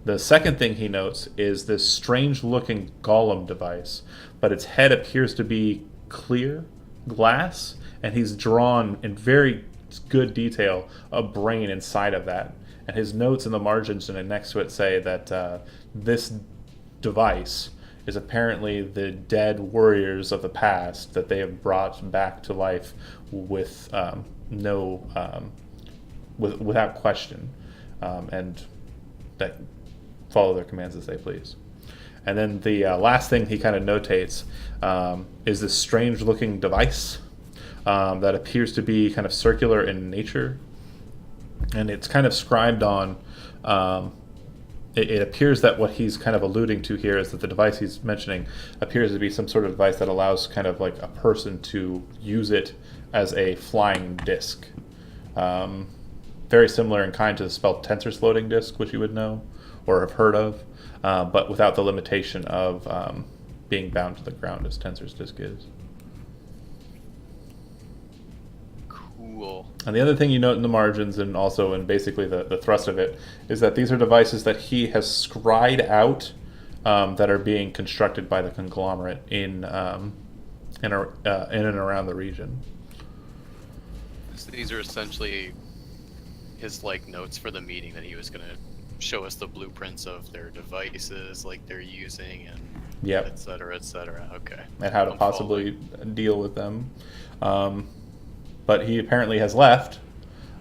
The second thing he notes is this strange looking golem device, but its head appears to be clear glass, and he's drawn in very good detail a brain inside of that. And his notes in the margins and next to it say that this device is apparently the dead warriors of the past that they have brought back to life with without question, and that follow their commands as they please. And then the last thing he kind of notates is this strange-looking device that appears to be kind of circular in nature, and it's kind of scribed on. It appears that what he's kind of alluding to here is that the device he's mentioning appears to be some sort of device that allows kind of like a person to use it as a flying disc. Very similar in kind to the spell Tensor's floating disc, which you would know or have heard of, but without the limitation of being bound to the ground as Tensor's disc is. Cool. And the other thing you note in the margins and also in basically the thrust of it is that these are devices that he has scried out that are being constructed by the conglomerate in and around the region. So these are essentially his like notes for the meeting that he was going to show us the blueprints of their devices, like they're using, and Yep. et cetera, et cetera. Okay. And how to I'm possibly deal with them. But he apparently has left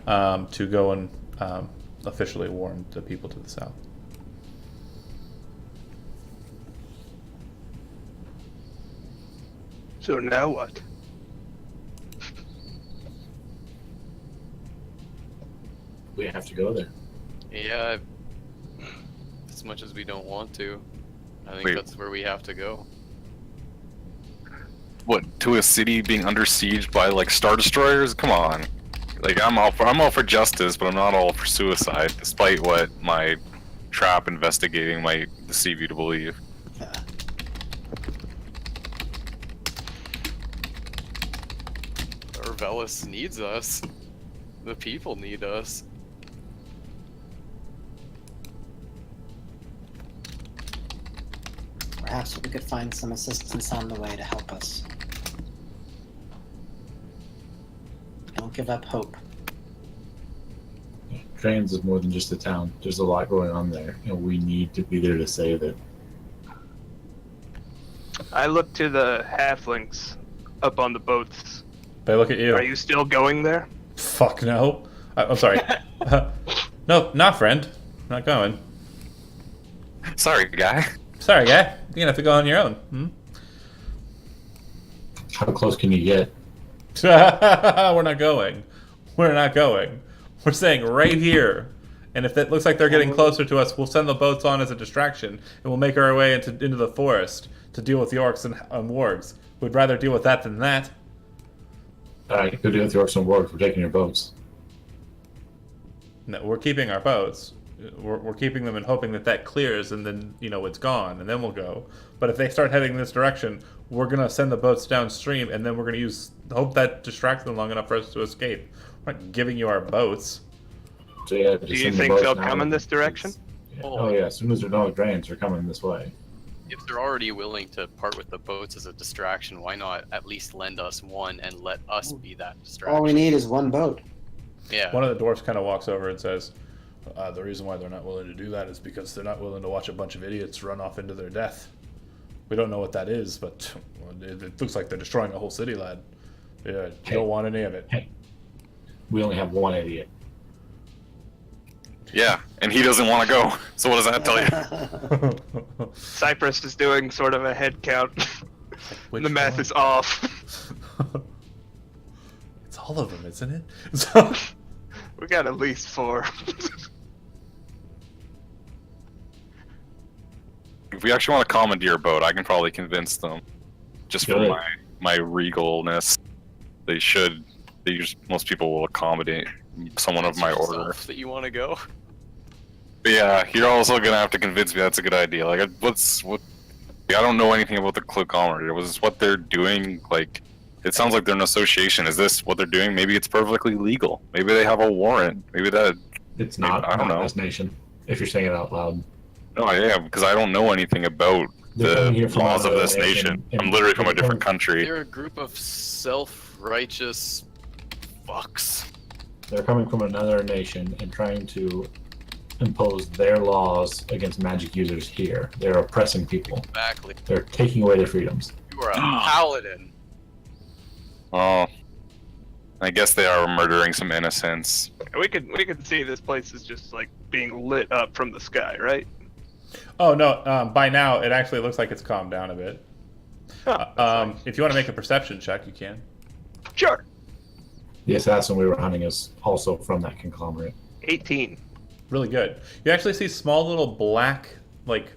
to go and officially warn the people to the south. So now what? We have to go there. Yeah. As much as we don't want to, I think Wait. that's where we have to go. What, to a city being under siege by like star destroyers? Come on. Like I'm all for justice, but I'm not all for suicide, despite what my trap investigating might deceive you to believe. Urbelis needs us. The people need us. Perhaps we could find some assistance on the way to help us. Don't give up hope. Trans is more than just a town. There's a lot going on there. We need to be there to save it. I look to the halflings up on the boats. They look at you. Are you still going there? Fuck no. I'm sorry. No, not friend. Not going. Sorry, guy. Sorry, guy. You're gonna have to go on your own. Hmm? How close can you get? We're not going. We're not going. We're staying right here. And if it looks like they're getting closer to us, we'll send the boats on as a distraction, and we'll make our way into the forest to deal with the orcs and wargs. We'd rather deal with that than that. Alright, go deal with the orcs and wargs. We're taking your boats. No, we're keeping our boats. We're keeping them and hoping that clears, and then it's gone, and then we'll go. But if they start heading in this direction, we're gonna send the boats downstream, and then we're gonna hope that distracts them long enough for us to escape. We're not giving you our boats. So yeah, Do you think they'll come in this direction? Yeah. Oh yeah, as soon as they're done with drains, they're coming this way. If they're already willing to part with the boats as a distraction, why not at least lend us one and let us be that distraction? All we need is one boat. Yeah. One of the dwarfs kind of walks over and says, the reason why they're not willing to do that is because they're not willing to watch a bunch of idiots run off into their death. We don't know what that is, but it looks like they're destroying a whole city, lad. Yeah, Hey. don't want any of it. Hey, we only have one idiot. Yeah, and he doesn't want to go. So what does that tell you? Cypress is doing sort of a head count. Which The math one? is off. It's all of them, isn't it? So, We got at least 4. If we actually want to commandeer a boat, I can probably convince them. Just for Good. my regalness, most people will accommodate someone of my order. Yourself that you want to go. But yeah, you're also gonna have to convince me that's a good idea. Like, I don't know anything about the conglomerate. Was this what they're doing? Like, it sounds like they're an association. Is this what they're doing? Maybe it's perfectly legal. Maybe they have a warrant. Maybe that. It's not. I don't know. This nation. If you're saying it out loud. No, yeah, because I don't know anything about They're coming the here from laws of another this nation, nation. I'm literally from a different country. They're a group of self-righteous fucks. They're coming from another nation and trying to impose their laws against magic users here. They're oppressing people. Exactly. They're taking away their freedoms. You are a paladin. Oh, I guess they are murdering some innocents. We could see this place is just like being lit up from the sky, right? oh no! By now, it actually looks like it's calmed down a bit. Huh, that's nice. If you want to make a perception check, you can. Sure. The assassin we were hunting is also from that conglomerate. 18. Really good. You actually see small little black like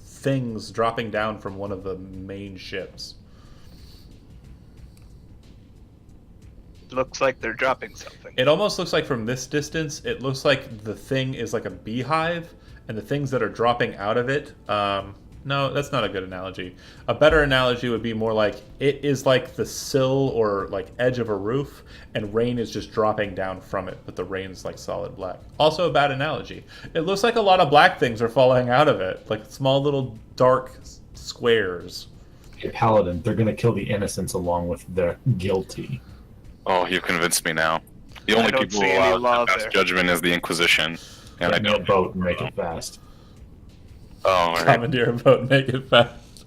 things dropping down from one of the main ships. Looks like they're dropping something. It almost looks like from this distance, it looks like the thing is like a beehive, and the things that are dropping out of it. No, that's not a good analogy. A better analogy would be more like it is like the sill or like edge of a roof, and rain is just dropping down from it, but the rain's like solid black. Also a bad analogy. It looks like a lot of black things are falling out of it, like small little dark squares. Hey, Paladin, they're gonna kill the innocents along with the guilty. Oh, you've convinced me now. The only don't people see any allowed law to pass there. judgment is the Inquisition, and I Get me a don't. boat and make it fast. Oh, all right. Commandeer a boat and make it fast.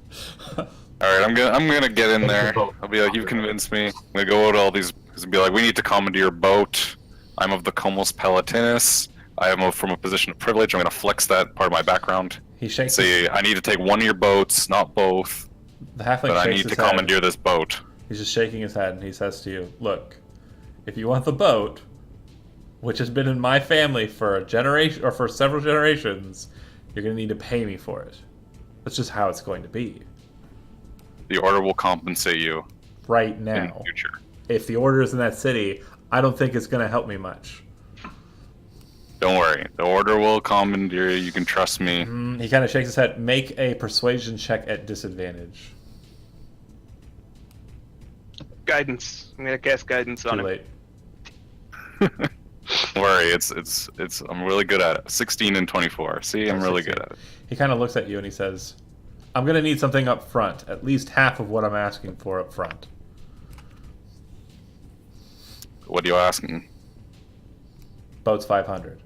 All right, I'm gonna get in Make the there. boat. I'll be like, you've convinced me. I'm gonna go out to all these and be like, we need to commandeer a boat. I'm of the Comos Palatinus. I am from a position of privilege. I'm gonna flex that part of my background. He shakes Say, I need to take one of your boats, not both, the halfling but I shakes need to his head. commandeer this boat. He's just shaking his head and he says to you, look, if you want the boat, which has been in my family for a generation or for several generations, you're going to need to pay me for it. That's just how it's going to be. The order will compensate you Right in now. the future. If the order is in that city, I don't think it's going to help me much. Don't worry. The order will commandeer you. You can trust me. He kind of shakes his head. Make a persuasion check at disadvantage. Guidance. I'm gonna cast guidance Too on him. late. Don't worry. It's. I'm really good at it. 16 and 24. See, I'm really 16. good at it. He kind of looks at you and he says, I'm going to need something up front. At least half of what I'm asking for up front. What are you asking? Boat's 500.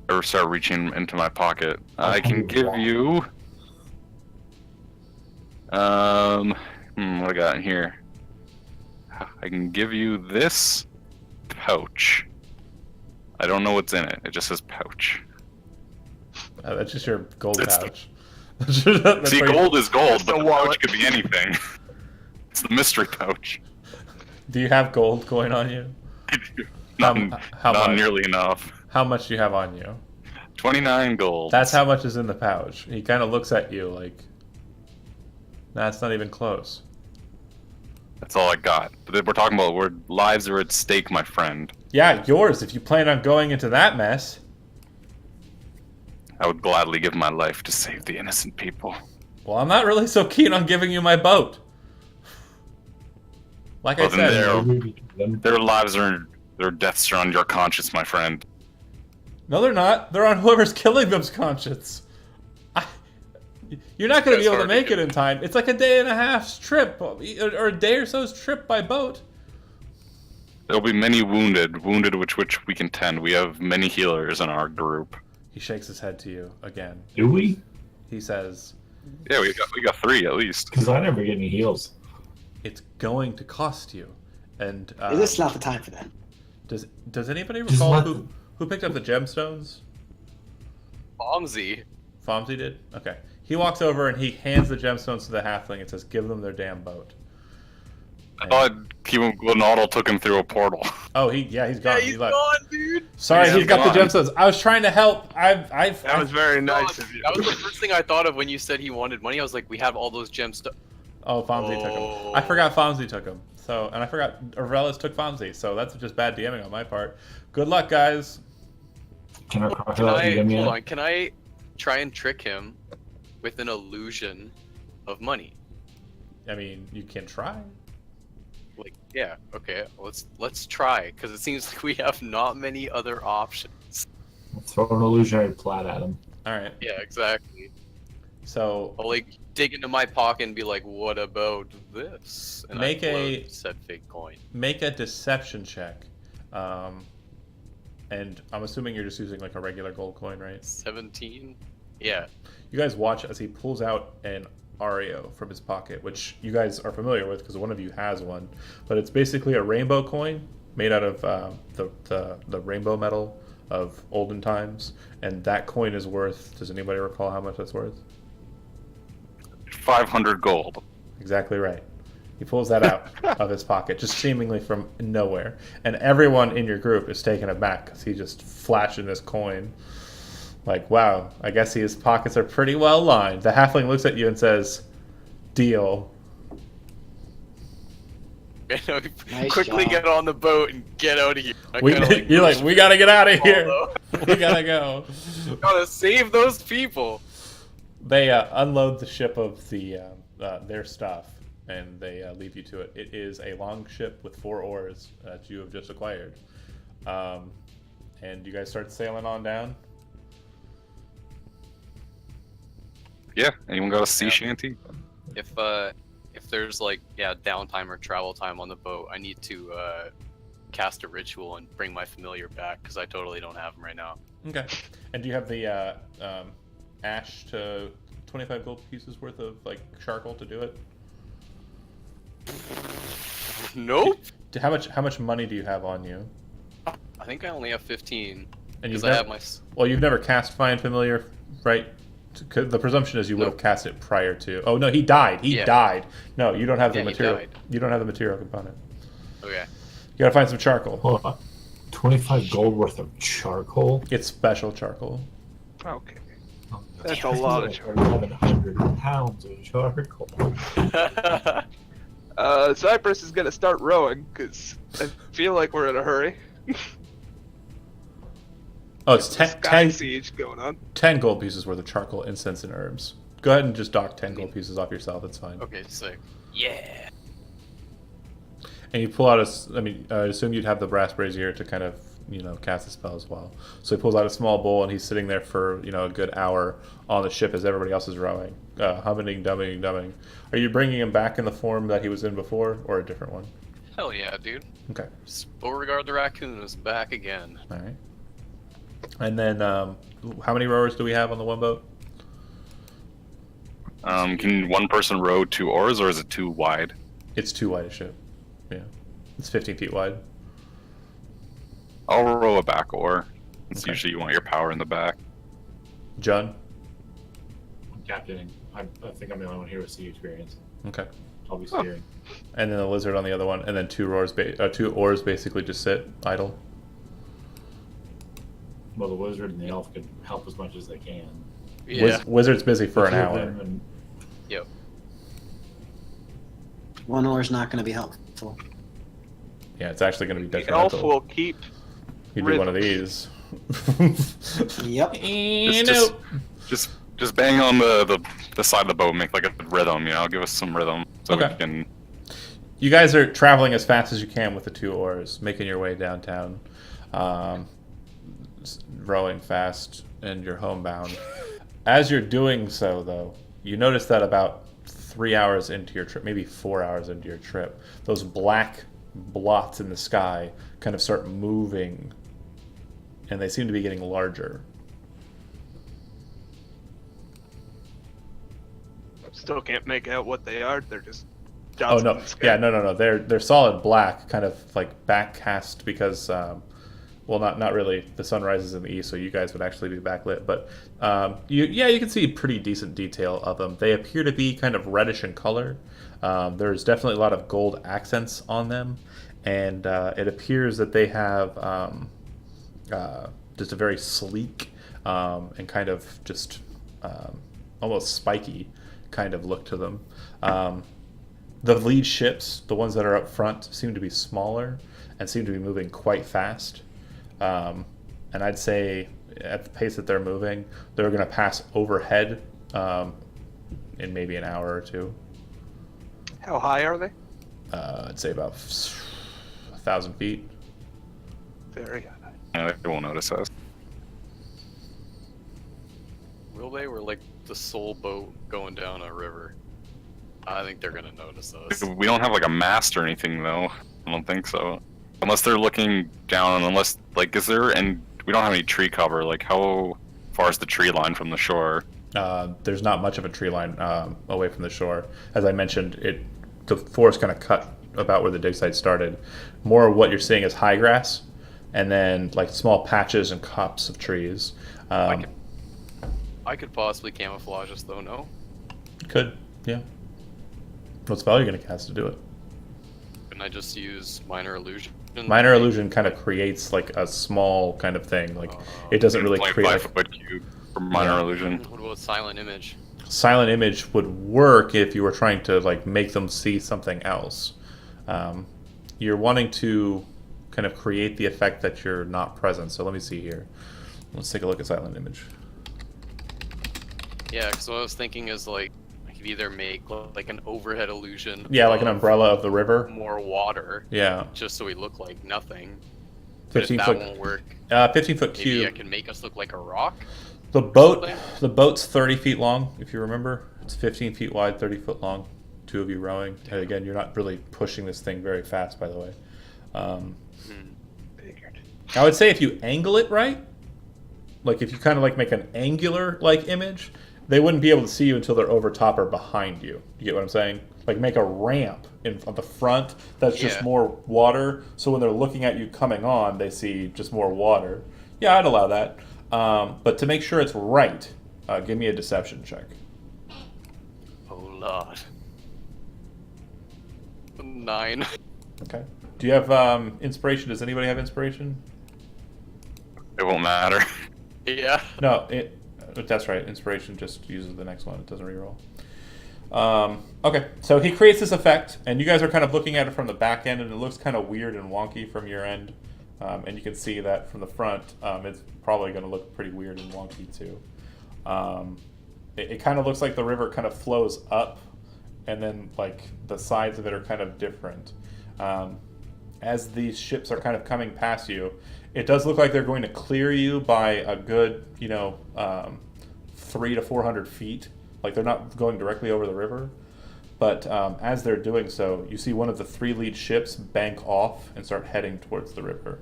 Ever start reaching into my pocket? I can give you. What I got in here? I can give you this pouch. I don't know what's in it. It just says pouch. That's just your gold It's pouch. That's See, where you- gold is gold, That's but the the pouch wallet. could be anything. It's the mystery pouch. Do you have gold going on you? Not, How not much? nearly enough. How much do you have on you? 29 gold. That's how much is in the pouch. He kind of looks at you like, nah, it's not even close. That's all I got. But we're talking about where lives are at stake, my friend. Yeah, yours, if you plan on going into that mess. I would gladly give my life to save the innocent people. Well, I'm not really so keen on giving you my boat. Like I Well, then said, Their lives are, their deaths are on your conscience, my friend. no, they're not. They're on whoever's killing them's conscience. You're not going to be That's able to hard to make do. it in time. It's like a day and a half's trip, or a day or so's trip by boat. There'll be many wounded which we can tend. We have many healers in our group. He shakes his head to you again. Do we? He says, Yeah, we got 3 at least. Because I never get any heals. it's going to cost you. And This is not the time for that. Does anybody Just recall let who picked up the gemstones? Bomsy. Fomsy did? Okay. He walks over and he hands the gemstones to the halfling and says, give them their damn boat. I thought Glenaldal took him through a portal. Oh, he's gone. Yeah, He he's left. gone, dude. Sorry, Yeah, he's got the gone. gemstones. I was trying to help. That was very nice God, of you. That was the first thing I thought of when you said he wanted money. I was like, we have all those gemstones. Oh, Fomsy took him. I forgot Fomsy took him. So, and I forgot Orvelis took Fomsy. So that's just bad DMing on my part. Good luck, guys. Can I Can I DM hold you? on? Can I try and trick him with an illusion of money? I mean, you can try. Like, yeah, okay, let's try, because it seems like we have not many other options. Throw an illusionary plat at him. All right. Yeah, exactly. So I'll like dig into my pocket and be like, "What about this?" And Make I pull a- out said fake coin. make a deception check. And I'm assuming you're just using like a regular gold coin, right? 17. Yeah. You guys watch as he pulls out an Ario from his pocket, which you guys are familiar with because one of you has one. But it's basically a rainbow coin made out of the rainbow metal of olden times, and that coin is worth. Does anybody recall how much that's worth? 500 gold. Exactly right. He pulls that out of his pocket, just seemingly from nowhere, and everyone in your group is taken aback because he just flashing this coin. Like, wow, I guess his pockets are pretty well lined. The halfling looks at you and says, "Deal." Nice Quickly job. get on the boat and get out of here. I We, kinda you're like, we gotta get out of here. Although, We gotta go. gotta save those people. They unload the ship of their stuff, and they leave you to it. It is a long ship with 4 oars that you have just acquired. And you guys start sailing on down. Yeah, anyone got a sea Yeah. shanty? If there's like downtime or travel time on the boat, I need to cast a ritual and bring my familiar back because I totally don't have him right now. Okay. And do you have the ash to 25 gold pieces worth of like charcoal to do it? Nope. How much money do you have on you? I think I only have 15 And because you've I never, have my. well, you've never cast Find Familiar, right? 'Cause the presumption is you would have Nope. cast it prior to. Oh no, he died. He Yeah. died. No, you don't have the Yeah, he material. died. You don't have the material component. Okay. You gotta find some charcoal. Hold on. 25 gold worth of charcoal? It's special charcoal. Okay. Oh, That's a lot of charcoal. 1,100 pounds of charcoal. Cypress is gonna start rowing because I feel like we're in a hurry. Oh, it's 10, Sky siege going on. 10 gold pieces worth of charcoal, incense, and herbs. Go ahead and just dock 10 gold pieces off yourself. That's fine. Okay, sick. Yeah. And you pull out I assume you'd have the brass brazier to kind of, cast a spell as well. So he pulls out a small bowl and he's sitting there for, a good hour on the ship as everybody else is rowing. Humming, dumming. Are you bringing him back in the form that he was in before or a different one? Hell yeah, dude. Okay. Beauregard the raccoon is back again. All right. And then how many rowers do we have on the one boat? Can one person row 2 oars, or is it too wide? It's too wide a ship. Yeah. It's 15 feet wide. I'll row a back oar. It's Okay. usually you want your power in the back. John? I'm captaining. I think I'm the only one here with sea experience. Okay. I'll be steering. And then the lizard on the other one, and then 2 oars basically just sit idle. Well, the wizard and the elf can help as much as they can. Yeah. Wizard's busy for an The two of hour. them and Yep. One oar is not going to be helpful. Yeah, it's actually going to be The elf detrimental. will keep. You do one of these. Yep. Just bang on the side of the boat, make like a rhythm, give us some rhythm so Okay. we can. You guys are traveling as fast as you can with the 2 oars, making your way downtown, rowing fast, and you're homebound. As you're doing so, though, you notice that about 3 hours into your trip, maybe 4 hours into your trip, those black blots in the sky kind of start moving, and they seem to be getting larger. Still can't make out what they are. They're just Oh dots no, in the sky. yeah, no. They're solid black, kind of like backcast because, well, not really. The sun rises in the east, so you guys would actually be backlit. But you can see pretty decent detail of them. They appear to be kind of reddish in color. There's definitely a lot of gold accents on them, and it appears that they have just a very sleek and kind of just almost spiky kind of look to them. The lead ships, the ones that are up front, seem to be smaller and seem to be moving quite fast. And I'd say at the pace that they're moving, they're going to pass overhead in maybe an hour or two. How high are they? I'd say about 1,000 feet. Very high. Yeah, they won't notice us. Will they? We're like the sole boat going down a river. I think they're gonna notice us. We don't have like a mast or anything though. I don't think so. Unless they're looking down, unless like is there, and we don't have any tree cover. Like how far is the tree line from the shore? There's not much of a tree line away from the shore. As I mentioned, the forest kind of cut about where the dig site started. More of what you're seeing is high grass, and then like small patches and copse of trees. I could possibly camouflage us though. No. Could, yeah. What spell are you going to cast to do it? Can I just use minor illusion? Minor illusion kind of creates like a small kind of thing. Like it doesn't really Like create. 5-foot cube for minor illusion. What about silent image? Silent image would work if you were trying to like make them see something else. You're wanting to kind of create the effect that you're not present. So let me see here. Let's take a look at silent image. Yeah, because what I was thinking is like I could either make like an overhead illusion. Yeah, like an of umbrella of the river. More water. Yeah. Just so we look like nothing. But if 15 that foot. won't work, 15-foot maybe cube. I can make us look like a rock. The boat's 30 feet long, if you remember. It's 15 feet wide, 30 foot long. Two of you rowing. And again, you're not really pushing this thing very fast, by the way. Figured. I would say if you angle it right, like if you kind of like make an angular like image, they wouldn't be able to see you until they're over top or behind you. You get what I'm saying? Like make a ramp on the front that's just more water. So when they're looking at you coming on, they see just more water. Yeah, I'd allow that. But to make sure it's right, give me a deception check. Oh lord. 9. Okay. Do you have inspiration? Does anybody have inspiration? It won't matter. Yeah. No, that's right. Inspiration just uses the next one. It doesn't reroll. Okay, so he creates this effect, and you guys are kind of looking at it from the back end, and it looks kind of weird and wonky from your end. And you can see that from the front, it's probably going to look pretty weird and wonky too. It kind of looks like the river kind of flows up, and then like the sides of it are kind of different. As these ships are kind of coming past you, it does look like they're going to clear you by a good, 300 to 400 feet. Like they're not going directly over the river. But as they're doing so, you see one of the 3 lead ships bank off and start heading towards the river.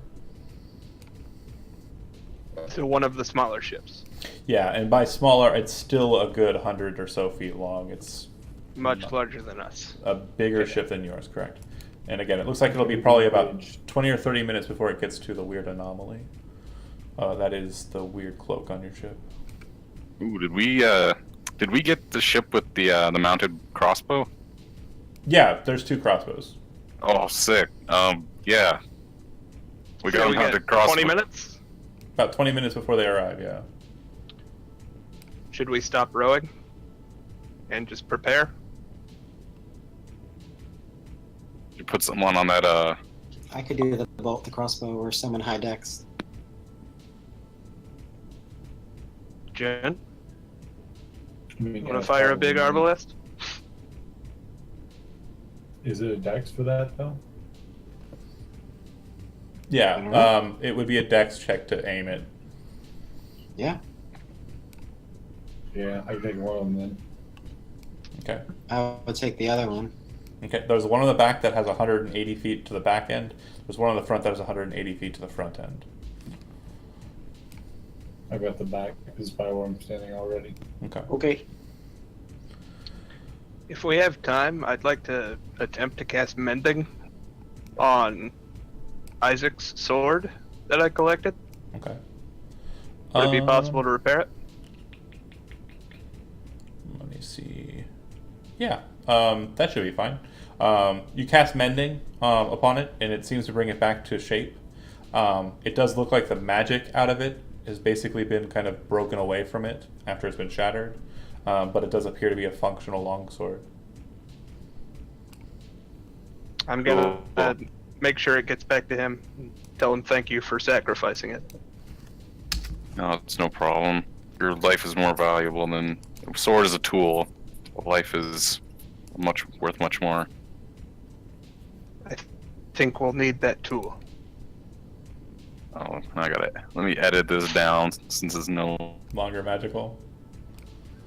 So one of the smaller ships. Yeah, and by smaller, it's still a good 100 or so feet long. It's Much larger than us. a bigger ship than yours, correct? And again, it looks like it'll be probably about 20 or 30 minutes before it gets to the weird anomaly. That is the weird cloak on your ship. Ooh, did we get the ship with the mounted crossbow? Yeah, there's 2 crossbows. Oh, sick. Yeah. We got a mounted crossbow. 20 minutes? About 20 minutes before they arrive, yeah. Should we stop rowing? And just prepare? You put someone on that, I could do the bolt, the crossbow, or someone high decks. Jen? Want to fire a big arbalest? Is it a dex for that though? Yeah, it would be a dex check to aim it. Yeah, Yeah, I can take one of them then. Okay. I would take the other one. Okay, there's one on the back that has 180 feet to the back end. There's one on the front that has 180 feet to the front end. I got the back. This is by where I'm standing already. Okay. Okay. If we have time, I'd like to attempt to cast Mending on Isaac's sword that I collected. Okay. Would it be possible to repair it? Let me see. Yeah, that should be fine. You cast Mending upon it, and it seems to bring it back to shape. It does look like the magic out of it has basically been kind of broken away from it after it's been shattered, but it does appear to be a functional longsword. I'm gonna make sure it gets back to him. Tell him thank you for sacrificing it. No, it's no problem. Your life is more valuable than sword is a tool. Life is worth much more. I think we'll need that tool. Oh, I got it. Let me edit this down since it's no Longer magical.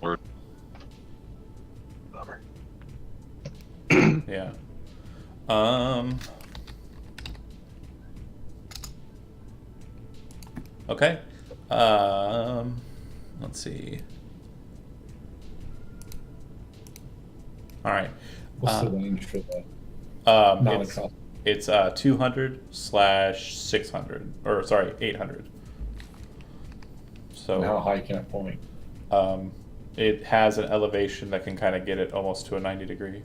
word. Bummer. Yeah. Okay. Let's see. All right. What's the range for that? It's, it's 200/600, or sorry, 800. And how So high can it point? it has an elevation that can kind of get it almost to a 90 degree.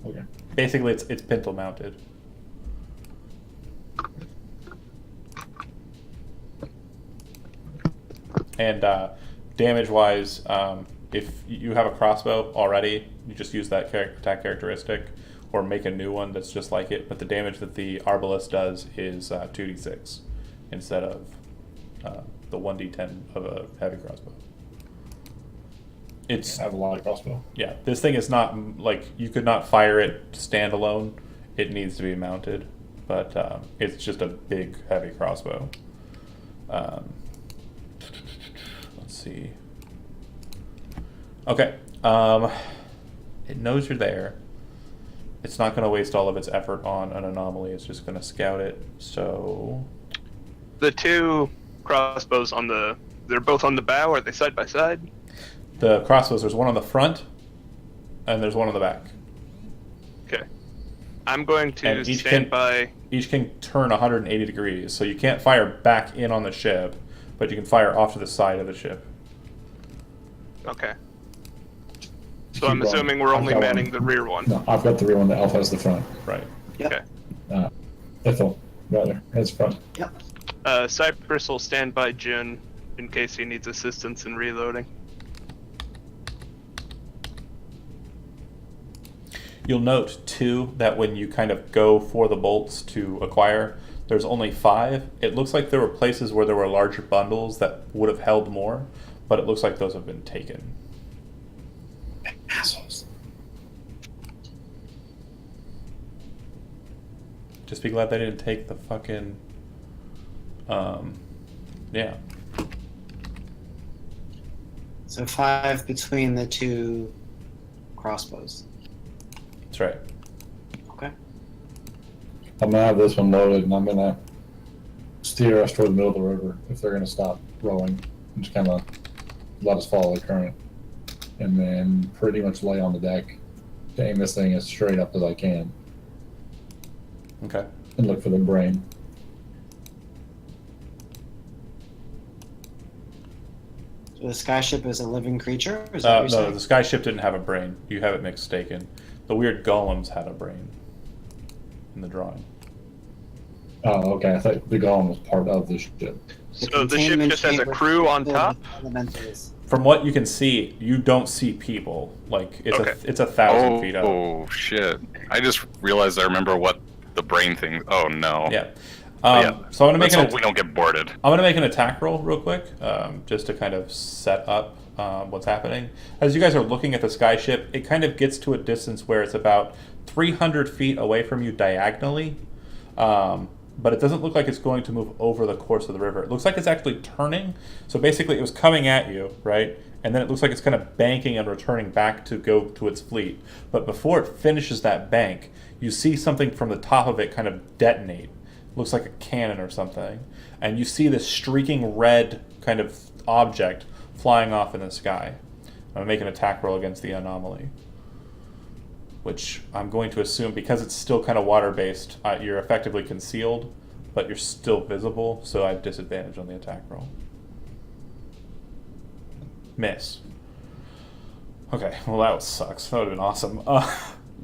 Okay. Basically, it's pintle mounted. And damage wise, if you have a crossbow already, you just use that attack characteristic, or make a new one that's just like it. But the damage that the arbalist does is 2d6 instead of the 1d10 of a heavy crossbow. It's I have a lot of crossbow. yeah. This thing is not like you could not fire it standalone. It needs to be mounted, but it's just a big heavy crossbow. Let's see. Okay. It knows you're there. It's not going to waste all of its effort on an anomaly. It's just going to scout it. So The two crossbows they're both on the bow. Are they side by side? the crossbows, there's one on the front, and there's one on the back. Okay. I'm going to And each stand can- by. Each can turn 180 degrees, so you can't fire back in on the ship, but you can fire off to the side of the ship. Okay. So Keep I'm going. assuming we're I've only got manning one. the rear one. No, I've got the rear one. The Alpha has the front. Right. Yep. Okay. Ethel, rather, has front. Yep. Cypress will stand by Jun in case he needs assistance in reloading. You'll note, too, that when you kind of go for the bolts to acquire, there's only 5. It looks like there were places where there were larger bundles that would have held more, but it looks like those have been taken. Assholes. Just be glad they didn't take the fucking... yeah. So 5 between the two crossbows. That's right. Okay. I'm gonna have this one loaded, and I'm gonna steer us toward the middle of the river if they're gonna stop rowing, and just kind of let us follow the current, and then pretty much lay on the deck to aim this thing as straight up as I can, Okay. and look for the brain. So the skyship is a living creature? Is that what you're No, saying? the sky ship didn't have a brain. You have it mistaken. The weird golems had a brain in the drawing. Oh, okay. I thought the golem was part of the ship. So the ship containment just has a chamber crew on filled top? with elementals. From what you can see, you don't see people. Like it's Okay. it's 1,000 feet up. Oh shit! I just realized I remember what the brain thing. Oh no. Yeah. Yeah. So I'm gonna make Let's an hope we don't get boarded. I'm gonna make an attack roll real quick, just to kind of set up what's happening. As you guys are looking at the sky ship, it kind of gets to a distance where it's about 300 feet away from you diagonally, but it doesn't look like it's going to move over the course of the river. It looks like it's actually turning. So basically, it was coming at you, right? And then it looks like it's kind of banking and returning back to go to its fleet. But before it finishes that bank, you see something from the top of it kind of detonate. Looks like a cannon or something. And you see this streaking red kind of object flying off in the sky. I'm going to make an attack roll against the anomaly. Which I'm going to assume, because it's still kind of water-based, you're effectively concealed, but you're still visible, so I have disadvantage on the attack roll. Miss. Okay, well that sucks. That would have been awesome.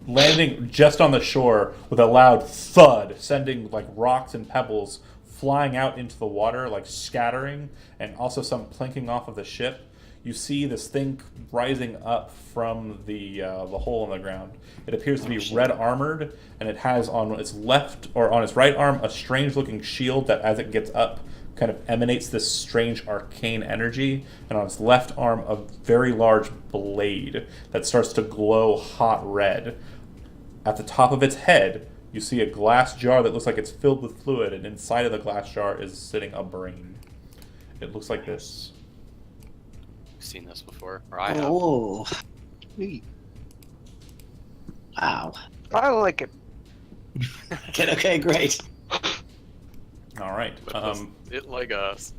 Landing just on the shore with a loud thud, sending like rocks and pebbles flying out into the water, like scattering, and also some plinking off of the ship. You see this thing rising up from the hole in the ground. It appears to be red armored, and it has on its left or on its right arm a strange-looking shield that, as it gets up, kind of emanates this strange arcane energy. And on its left arm, a very large blade that starts to glow hot red. At the top of its head, you see a glass jar that looks like it's filled with fluid, and inside of the glass jar is sitting a brain. It looks like this. Seen this before, or I have. Oh, sweet. Wow. I like it. Okay, great. All right. But it like us.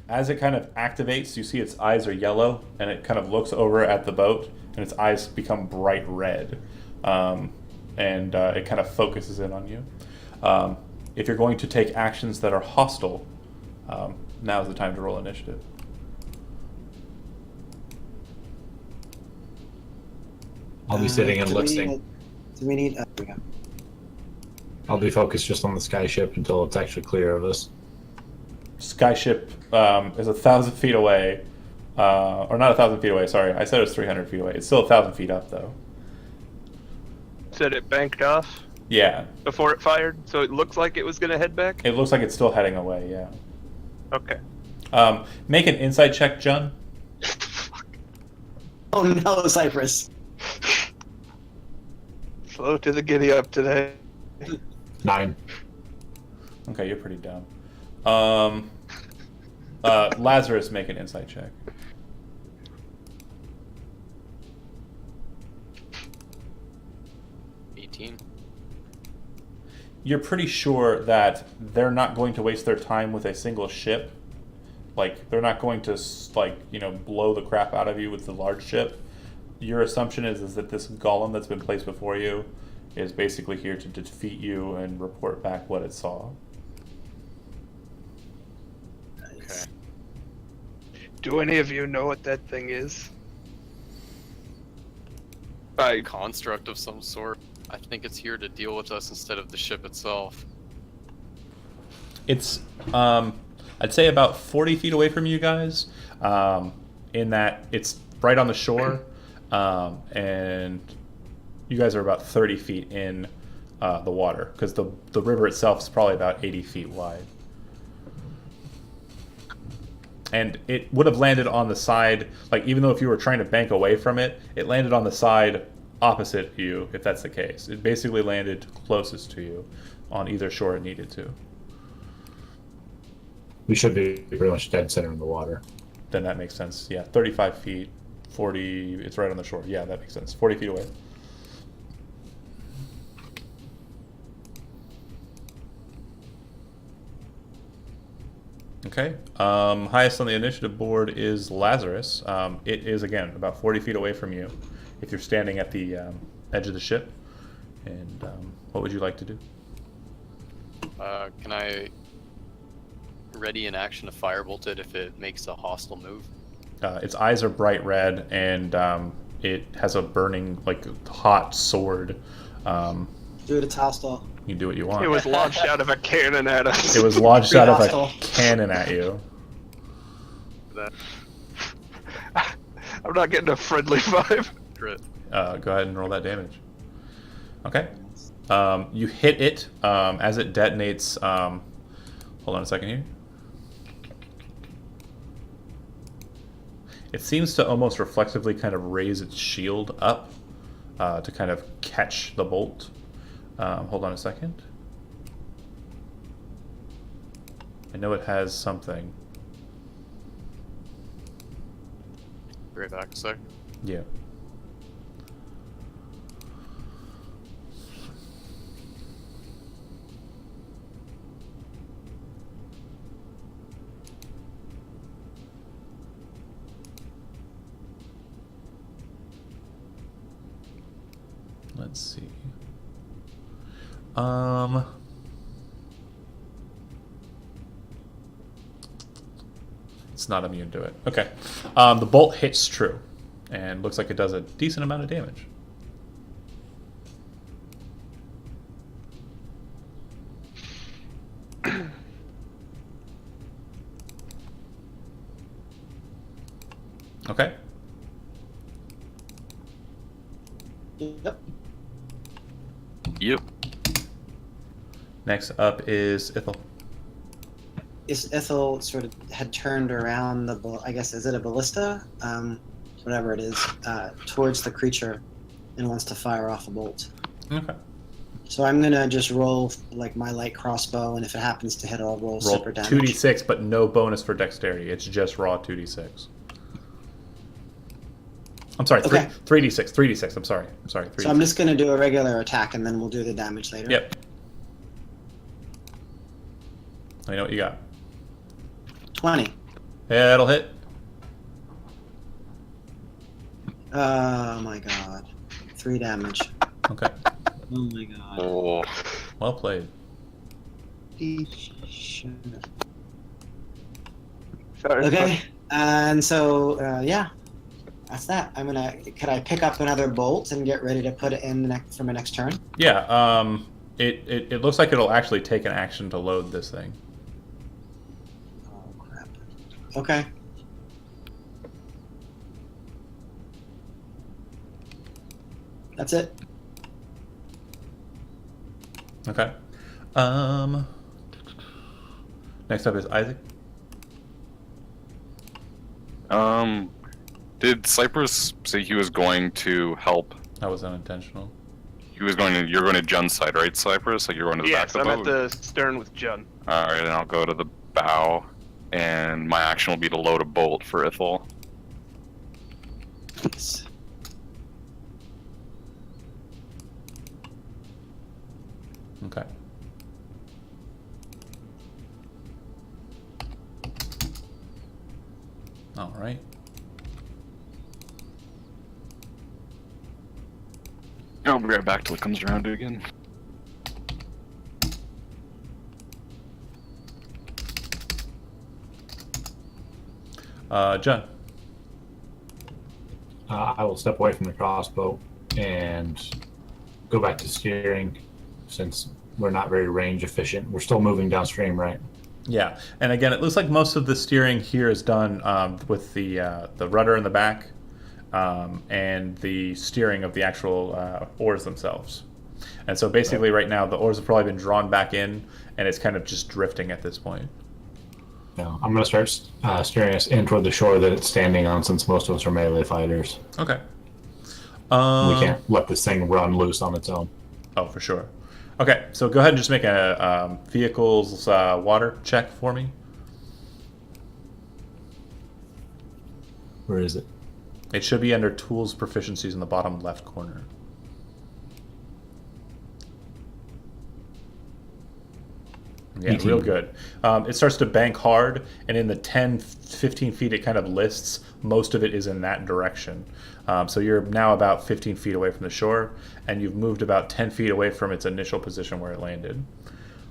As it kind of activates, you see its eyes are yellow, and it kind of looks over at the boat, and its eyes become bright red. And it kind of focuses in on you. If you're going to take actions that are hostile, now is the time to roll initiative. I'll be sitting and listening. Do we need? There we go. I'll be focused just on the skyship until it's actually clear of us. Skyship is 1,000 feet away. Or not 1,000 feet away, sorry. I said it was 300 feet away. It's still 1,000 feet up, though. Said it banked off Yeah. before it fired, so it looks like it was going to head back? It looks like it's still heading away, yeah. Okay. Make an insight check, John. Oh no, Cypress. Slow to the giddy up today. 9. Okay, you're pretty dumb. Lazarus, make an insight check. 18. You're pretty sure that they're not going to waste their time with a single ship. Like, they're not going to, like, you know, blow the crap out of you with the large ship. Your assumption is that this golem that's been placed before you is basically here to defeat you and report back what it saw. Okay. Do any of you know what that thing is? A construct of some sort. I think it's here to deal with us instead of the ship itself. It's, I'd say about 40 feet away from you guys, in that it's right on the shore, and you guys are about 30 feet in the water, because the river itself is probably about 80 feet wide. And it would have landed on the side, like, even though if you were trying to bank away from it, it landed on the side opposite you, if that's the case. It basically landed closest to you on either shore it needed to. We should be pretty much dead center in the water. Then that makes sense. Yeah, 35 feet, 40, it's right on the shore. Yeah, that makes sense. 40 feet away. Okay. Highest on the initiative board is Lazarus. It is, again, about 40 feet away from you if you're standing at the edge of the ship. And what would you like to do? Can I ready in action to firebolt it if it makes a hostile move? Its eyes are bright red, and it has a burning, like, hot sword. Do it, it's hostile. You can do what you want. It was launched out of a cannon at us. It was launched out of a Hostile. cannon at you. That I'm not getting a friendly vibe. crit. Go ahead and roll that damage. Okay. You hit it as it detonates. Hold on a second here. It seems to almost reflexively kind of raise its shield up to kind of catch the bolt. Hold on a second. I know it has something. Be right back a sec. Yeah. Let's see. It's not immune to it. Okay. The bolt hits true, and looks like it does a decent amount of damage. Okay. Yep. Yep. Next up is Ithel. Ithel sort of had turned around I guess, is it a ballista? Whatever it is, towards the creature and wants to fire off a bolt. Okay. So I'm going to just roll like my light crossbow, and if it happens to hit, I'll roll Roll super damage. 2d6, but no bonus for dexterity. It's just raw 2d6. I'm sorry, Okay. 3d6. 3d6. I'm sorry. 3d6. So I'm just going to do a regular attack, and then we'll do the damage later. Yep. I know what you got. 20. Yeah, that'll hit. Oh my god. 3 damage. Okay. Oh my god. Oh, Well played. Sorry. Okay. And so, yeah. That's that. Could I pick up another bolt and get ready to put it in for my next turn? Yeah, it looks like it'll actually take an action to load this thing. Oh crap. Okay. That's it. Okay. Next up is Isaac. Did Cypress say he was going to help? That was unintentional. You're going to Jun's side, right, Cypress? Like you're going to the Yes, back of I'm the boat? at the stern with Jun. Alright, and I'll go to the bow, and my action will be to load a bolt for Ithel. Please. Okay. All right. I'll be right back till it comes around to again. John. I will step away from the crossbow and go back to steering, since we're not very range efficient. We're still moving downstream, right? Yeah, and again, it looks like most of the steering here is done with the rudder in the back and the steering of the actual oars themselves. And so basically, right now, the oars have probably been drawn back in, and it's kind of just drifting at this point. No, I'm going to start steering us in toward the shore that it's standing on, since most of us are melee fighters. Okay. We can't let this thing run loose on its own. Oh, for sure. Okay, so go ahead and just make a vehicles water check for me. Where is it? It should be under tools proficiencies in the bottom left corner. Yeah, 18. real good. It starts to bank hard, and in the 10, 15 feet it kind of lists, most of it is in that direction. So you're now about 15 feet away from the shore, and you've moved about 10 feet away from its initial position where it landed.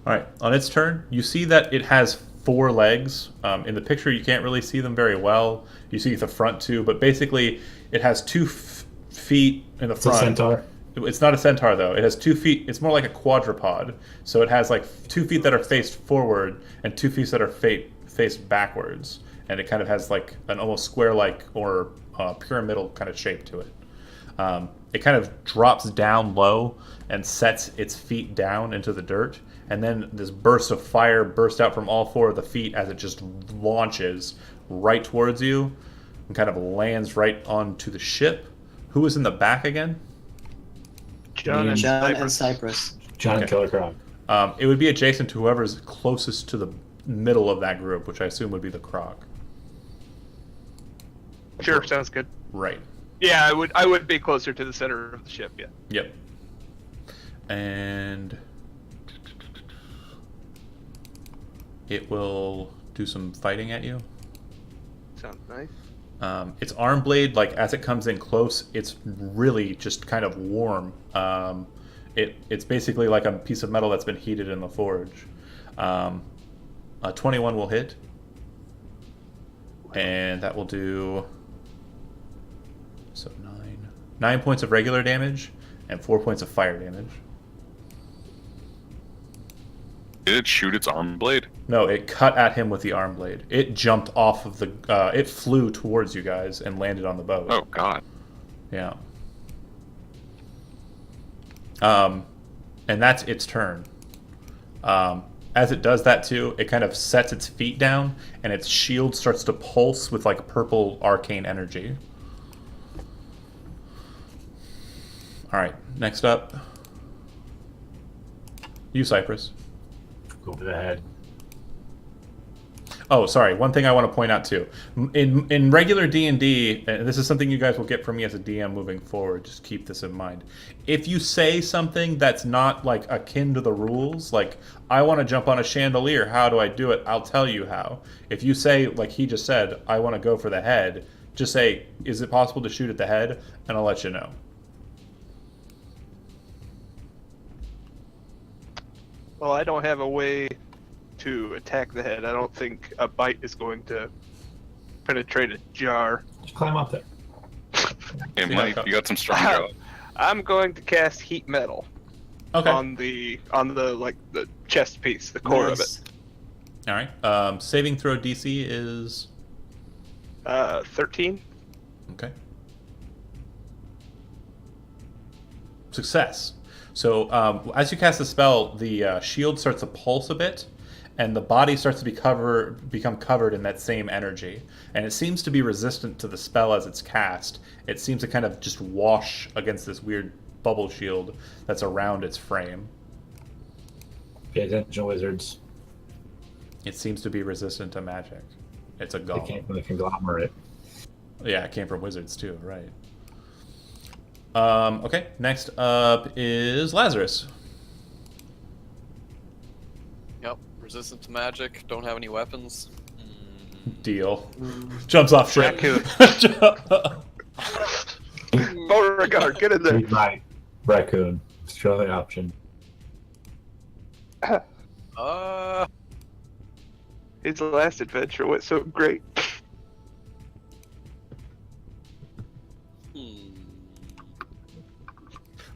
All right, on its turn, you see that it has 4 legs. In the picture, you can't really see them very well. You see the front 2, but basically it has 2 feet in the It's front. a centaur. It's not a centaur, though. It has 2 feet. It's more like a quadrupod. So it has like 2 feet that are faced forward and 2 feet that are faced backwards. And it kind of has like an almost square-like or pyramidal kind of shape to it. It kind of drops down low and sets its feet down into the dirt. And then this burst of fire bursts out from all 4 of the feet as it just launches right towards you and kind of lands right onto the ship. Who was in the back again? Jun and John Cypress. and Cypress. John and Killer Croc. It would be adjacent to whoever's closest to the middle of that group, which I assume would be the croc. Sure, sounds good. Right. Yeah, I would be closer to the center of the ship, yeah. Yep. And it will do some fighting at you. Sounds nice. Its arm blade, like as it comes in close, it's really just kind of warm. It's basically like a piece of metal that's been heated in the forge. A 21 will hit, and that will do 9 points of regular damage and 4 points of fire damage. Did it shoot its arm blade? No, it cut at him with the arm blade. It jumped off of the. It flew towards you guys and landed on the boat. Oh God. Yeah. And that's its turn. As it does that too, it kind of sets its feet down, and its shield starts to pulse with like purple arcane energy. All right, next up, you, Cypress. Go for the head. Oh, sorry. One thing I want to point out too, in regular D&D, and this is something you guys will get from me as a DM moving forward. Just keep this in mind. If you say something that's not like akin to the rules, like I want to jump on a chandelier, how do I do it? I'll tell you how. If you say, like he just said, I want to go for the head, just say, is it possible to shoot at the head? And I'll let you know. Well, I don't have a way to attack the head. I don't think a bite is going to penetrate a jar. Just climb up there. Hey, Mike, you got some strong jaw. I'm going to cast heat metal Okay. on the like the chest piece, the core of it. All right. Saving throw DC is 13. okay. Success. So as you cast the spell, the shield starts to pulse a bit, and the body starts to become covered in that same energy. And it seems to be resistant to the spell as it's cast. It seems to kind of just wash against this weird bubble shield that's around its frame. Pay attention, wizards. It seems to be resistant to magic. It's a They golem. came from the conglomerate. Yeah, it came from wizards too, right. Okay, next up is Lazarus. Yep, resistant to magic, don't have any weapons. Deal. Jumps off ship. Beauregard, get in there. Read my raccoon. Show the option. His last adventure went so great.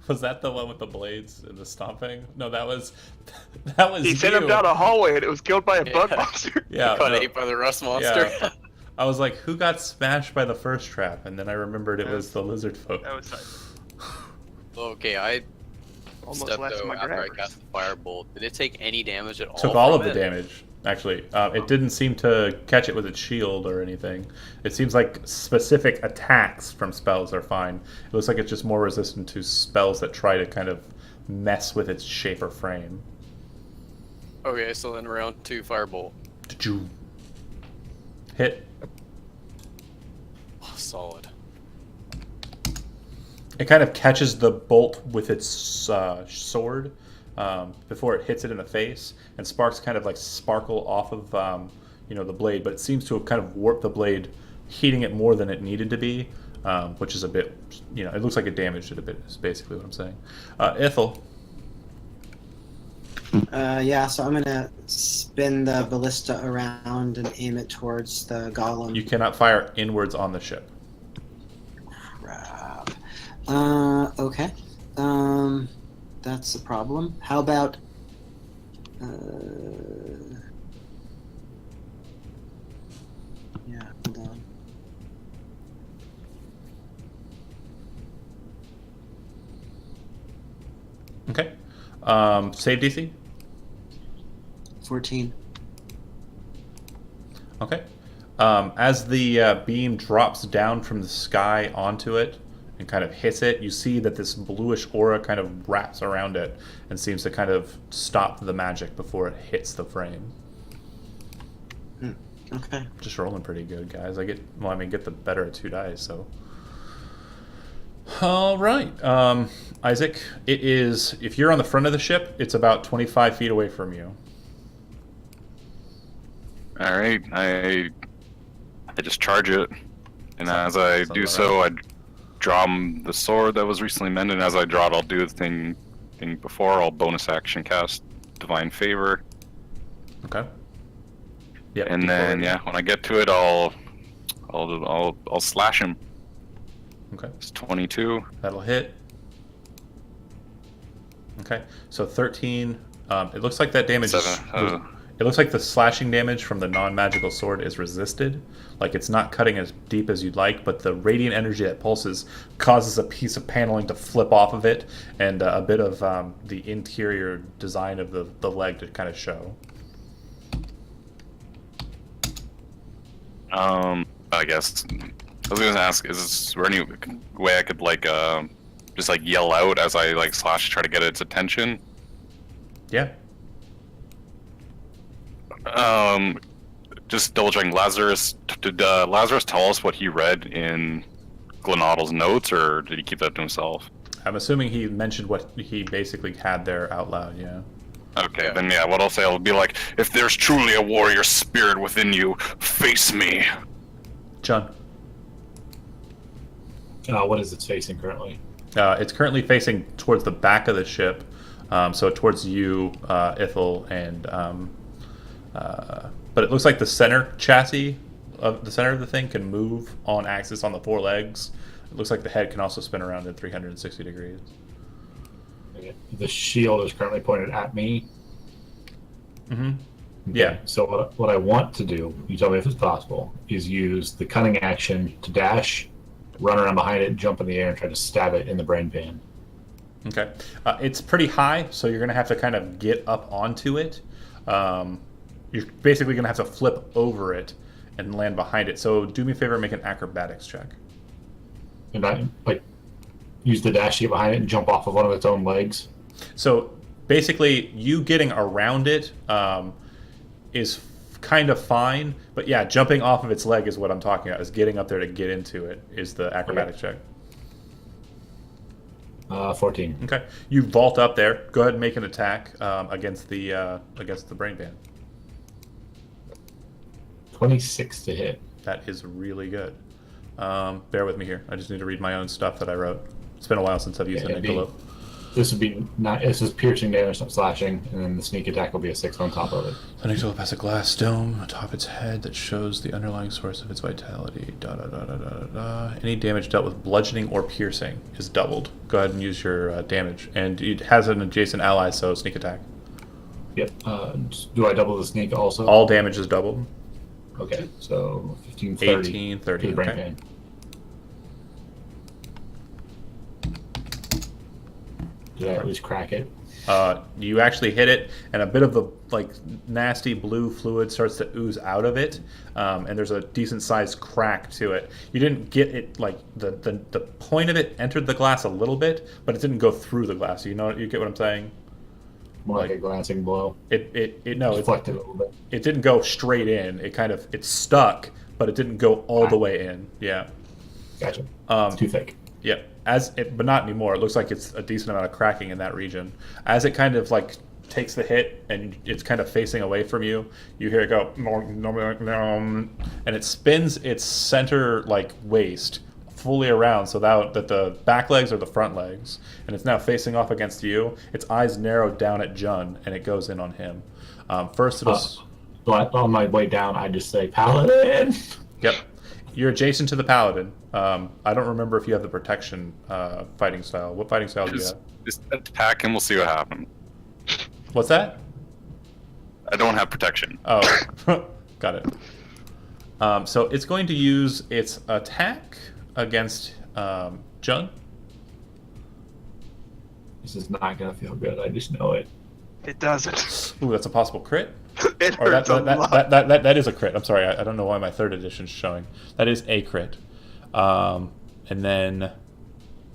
Was that the one with the blades and the stomping? No, that was He sent him you. down a hallway and it was killed by a bug Yeah. monster. Yeah, Got no, ate by the rust monster. yeah. I was like, who got smashed by the first trap? And then I remembered it was the lizard folk. That was nice. Okay, I Almost stepped lasted out my after I grabbers. cast the firebolt. Did it take any damage at all? Took all of from the it? damage, actually. It didn't seem to catch it with its shield or anything. It seems like specific attacks from spells are fine. It looks like it's just more resistant to spells that try to kind of mess with its shape or frame. Okay, so then round 2 firebolt. Hit. Oh, solid. It kind of catches the bolt with its sword before it hits it in the face, and sparks kind of like sparkle off of the blade, but it seems to have kind of warped the blade, heating it more than it needed to be, which is a bit, it looks like it damaged it a bit, is basically what I'm saying. Ithel. Yeah, so I'm gonna spin the ballista around and aim it towards the golem. You cannot fire inwards on the ship. Crap. Okay. That's a problem. How about yeah, hold on. Okay. Save DC. 14. Okay. As the beam drops down from the sky onto it and kind of hits it, you see that this bluish aura kind of wraps around it and seems to kind of stop the magic before it hits the frame. Okay. Just rolling pretty good, guys. Get the better of 2 dice, so. All right. Isaac, it is, if you're on the front of the ship, it's about 25 feet away from you. All right, I just charge it. And as I do so, I draw the sword that was recently mended. And as I draw it, I'll do the thing before. I'll bonus action cast Divine Favor. Okay. Yeah. And then when I get to it, I'll slash him. Okay. It's 22. That'll hit. Okay. So 13. It looks like that damage. It looks like the slashing damage from the non-magical sword is resisted. Like it's not cutting as deep as you'd like, but the radiant energy that pulses causes a piece of paneling to flip off of it, and a bit of the interior design of the leg to kind of show. I guess I was gonna ask: is there any way I could just yell out as I slash, try to get its attention? Yeah. Just double checking. Lazarus, did Lazarus tell us what he read in Glenaddle's notes, or did he keep that to himself? I'm assuming he mentioned what he basically had there out loud. Yeah. Okay, then what I'll say, I'll be like, if there's truly a warrior spirit within you, face me. John. What is it facing currently? It's currently facing towards the back of the ship, so towards you, Ithel, and but it looks like the center chassis of the center of the thing can move on axis on the 4 legs. It looks like the head can also spin around at 360 degrees. Okay. The shield is currently pointed at me. Mm-hmm. Okay. Yeah. So what I want to do, you tell me if it's possible, is use the cunning action to dash, run around behind it, jump in the air, and try to stab it in the brain pan. Okay. It's pretty high, so you're going to have to kind of get up onto it. You're basically going to have to flip over it and land behind it. So do me a favor and make an acrobatics check. And I use the dash to get behind it and jump off of one of its own legs. So basically, you getting around it is kind of fine, but yeah, jumping off of its leg is what I'm talking about. Is getting up there to get into it is the acrobatics check. 14. Okay, you vault up there. Go ahead and make an attack against the brain band. 26 to hit. That is really good. Bear with me here. I just need to read my own stuff that I wrote. It's been a while since I've used an envelope. This would be this is piercing damage, not slashing, and then the sneak attack will be a 6 on top of it. The envelope has a glass dome atop its head that shows the underlying source of its vitality. Any damage dealt with bludgeoning or piercing is doubled. Go ahead and use your damage, and it has an adjacent ally, so sneak attack. Yep. Do I double the sneak also? All damage is doubled. Okay, so 15, 30. 18, 30. To the brain Okay. pan. Did I at least crack it? You actually hit it, and a bit of the nasty blue fluid starts to ooze out of it, and there's a decent sized crack to it. You didn't get it the point of it entered the glass a little bit, but it didn't go through the glass. You get what I'm saying? More like a glancing blow. It Deflected a little bit. It didn't go straight in. It stuck, but it didn't go all the way in. Yeah. Gotcha. It's too thick. Yeah. But not anymore. It looks like it's a decent amount of cracking in that region. As it kind of takes the hit and it's kind of facing away from you, you hear it go, and it spins its center waist fully around so that the back legs are the front legs, and it's now facing off against you. Its eyes narrow down at Jun, and it goes in on him. First, it'll. So on my way down, I just say, Paladin! Yep. You're adjacent to the Paladin. I don't remember if you have the protection fighting style. What fighting style do you have? Just attack and we'll see what happens. What's that? I don't have protection. Oh, got it. So it's going to use its attack against Jun. This is not going to feel good. I just know it. It doesn't. Ooh, that's a possible crit. It Or hurts a lot. that is a crit. I'm sorry, I don't know why my 3rd edition is showing. That is a crit. And then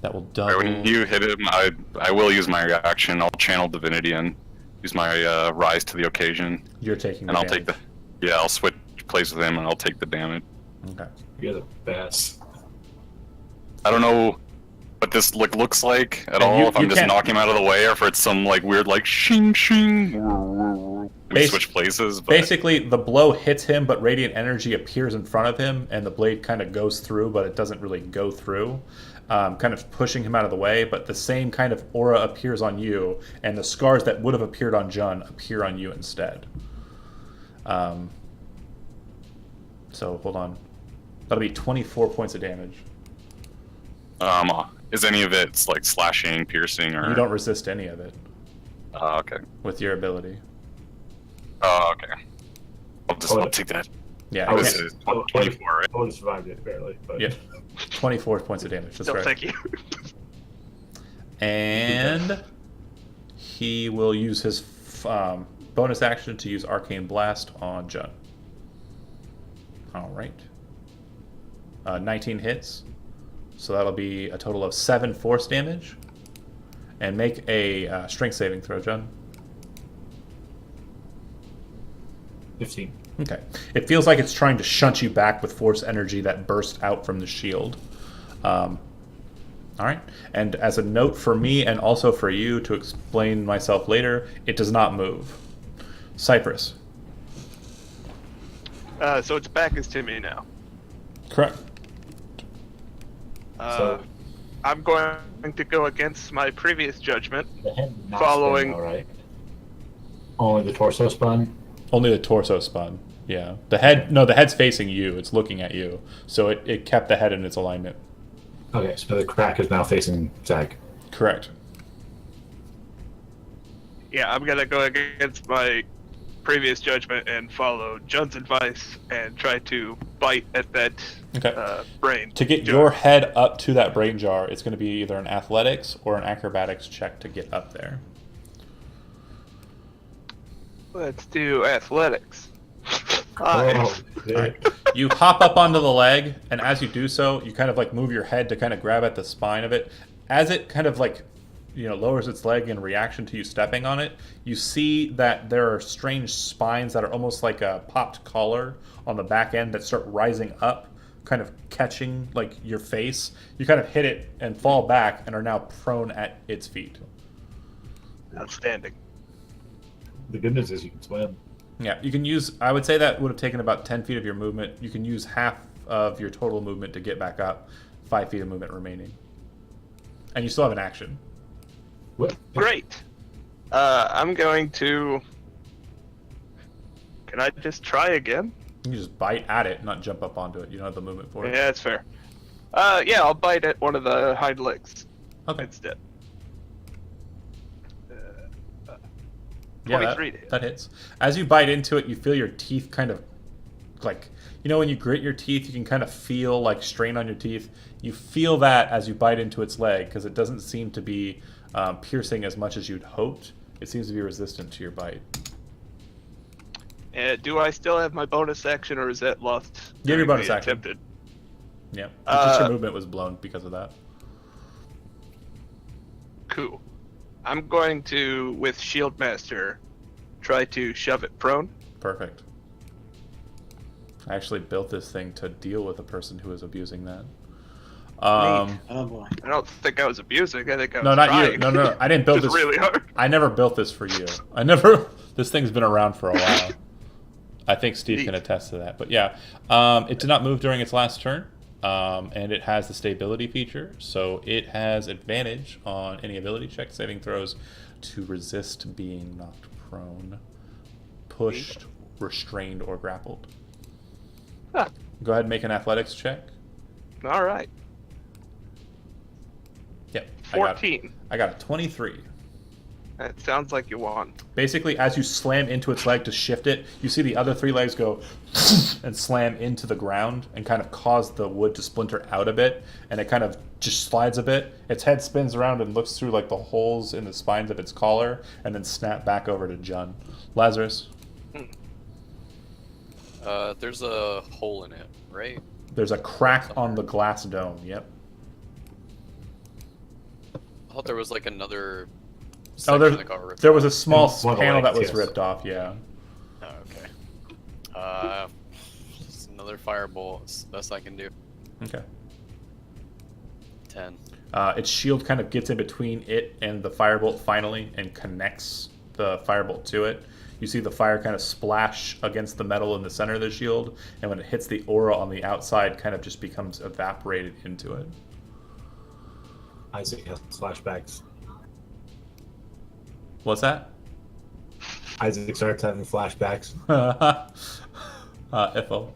that will double. When you hit him, I will use my reaction. I'll channel divinity and use my rise to the occasion. You're taking. And the I'll take the. Yeah, I'll switch places with him and I'll take the damage. Okay. You're the best. I don't know what this looks like at And all. you If I'm just can't- knocking him out of the way, or if it's some weird shing shing. Bas- switch places. But Basically, the blow hits him, but radiant energy appears in front of him, and the blade kind of goes through, but it doesn't really go through, kind of pushing him out of the way. But the same kind of aura appears on you, and the scars that would have appeared on Jun appear on you instead. So hold on, that'll be 24 points of damage. Is any of it like slashing, piercing, or You don't resist any of it Okay. with your ability. Oh, okay. I'll take that. Yeah, I you was- can't- This is 24, right? I would have survived it barely, but yeah, 24 points of damage. That's No, right. thank you. And he will use his bonus action to use Arcane Blast on Jun. All right. 19 hits. So that'll be a total of 7 force damage. And make a strength saving throw, Jun. 15. Okay. It feels like it's trying to shunt you back with force energy that burst out from the shield. All right. And as a note for me and also for you to explain myself later, it does not move. Cypress. So it's back as Timmy now. Correct. So- I'm going to go against my previous judgment. The head not Following- spin, all right. Only the torso spun. Only the torso spun. Yeah. The head's facing you. It's looking at you. So it kept the head in its alignment. Okay, so the crack is now facing Zach. Correct. Yeah, I'm gonna go against my previous judgment and follow Jun's advice and try to bite at that Okay. brain. To get jar. your head up to that brain jar, it's going to be either an athletics or an acrobatics check to get up there. Let's do athletics. Oh, Five. Dick. You hop up onto the leg, and as you do so, you kind of like move your head to kind of grab at the spine of it. As it kind of like, lowers its leg in reaction to you stepping on it, you see that there are strange spines that are almost like a popped collar on the back end that start rising up, kind of catching like your face. You kind of hit it and fall back and are now prone at its feet. Outstanding. The good news is you can swim. Yeah, you can use, I would say that would have taken about 10 feet of your movement. You can use half of your total movement to get back up, 5 feet of movement remaining. And you still have an action. What? Great. I'm going to. Can I just try again? You can just bite at it, not jump up onto it. You don't have the movement for it. Yeah, that's fair. Yeah, I'll bite at one of the hind legs Okay. instead. Yeah, 23 to hit. that hits. As you bite into it, you feel your teeth kind of like, when you grit your teeth, you can kind of feel like strain on your teeth. You feel that as you bite into its leg because it doesn't seem to be piercing as much as you'd hoped. It seems to be resistant to your bite. Do I still have my bonus action, or is that lost? You have your during bonus the action. attempted? Yeah, just your movement was blown because of that. Cool. I'm going to, with Shield Master, try to shove it prone. Perfect. I actually built this thing to deal with a person who is abusing that. Neat. Oh boy. I don't think I was abusing. I think I was No, not trying. you. No. I didn't build It's this. really hard. I never built this for you. This thing's been around for a while. I think Steve can Neat. attest to that. But yeah, it did not move during its last turn, and it has the stability feature, so it has advantage on any ability check saving throws to resist being knocked prone, pushed, restrained, or grappled. Huh. Go ahead and make an athletics check. All right. Yep. 14. I got a 23. That sounds like you won. Basically, as you slam into its leg to shift it, you see the other 3 legs go and slam into the ground and kind of cause the wood to splinter out a bit, and it kind of just slides a bit. Its head spins around and looks through like the holes in the spines of its collar, and then snap back over to Jun. Lazarus, There's a hole in it, right? there's a crack on the glass dome. Yep. I thought there was like another Oh, section that got ripped there off. was a small One of the panel that legs, was yes. ripped off. Yeah. Oh, okay. Just another firebolt. It's the best I can do. Okay. 10. Its shield kind of gets in between it and the firebolt finally and connects the firebolt to it. you see the fire kind of splash against the metal in the center of the shield, and when it hits the aura on the outside, kind of just becomes evaporated into it. Isaac has flashbacks. What's that? Isaac starts having flashbacks. FO.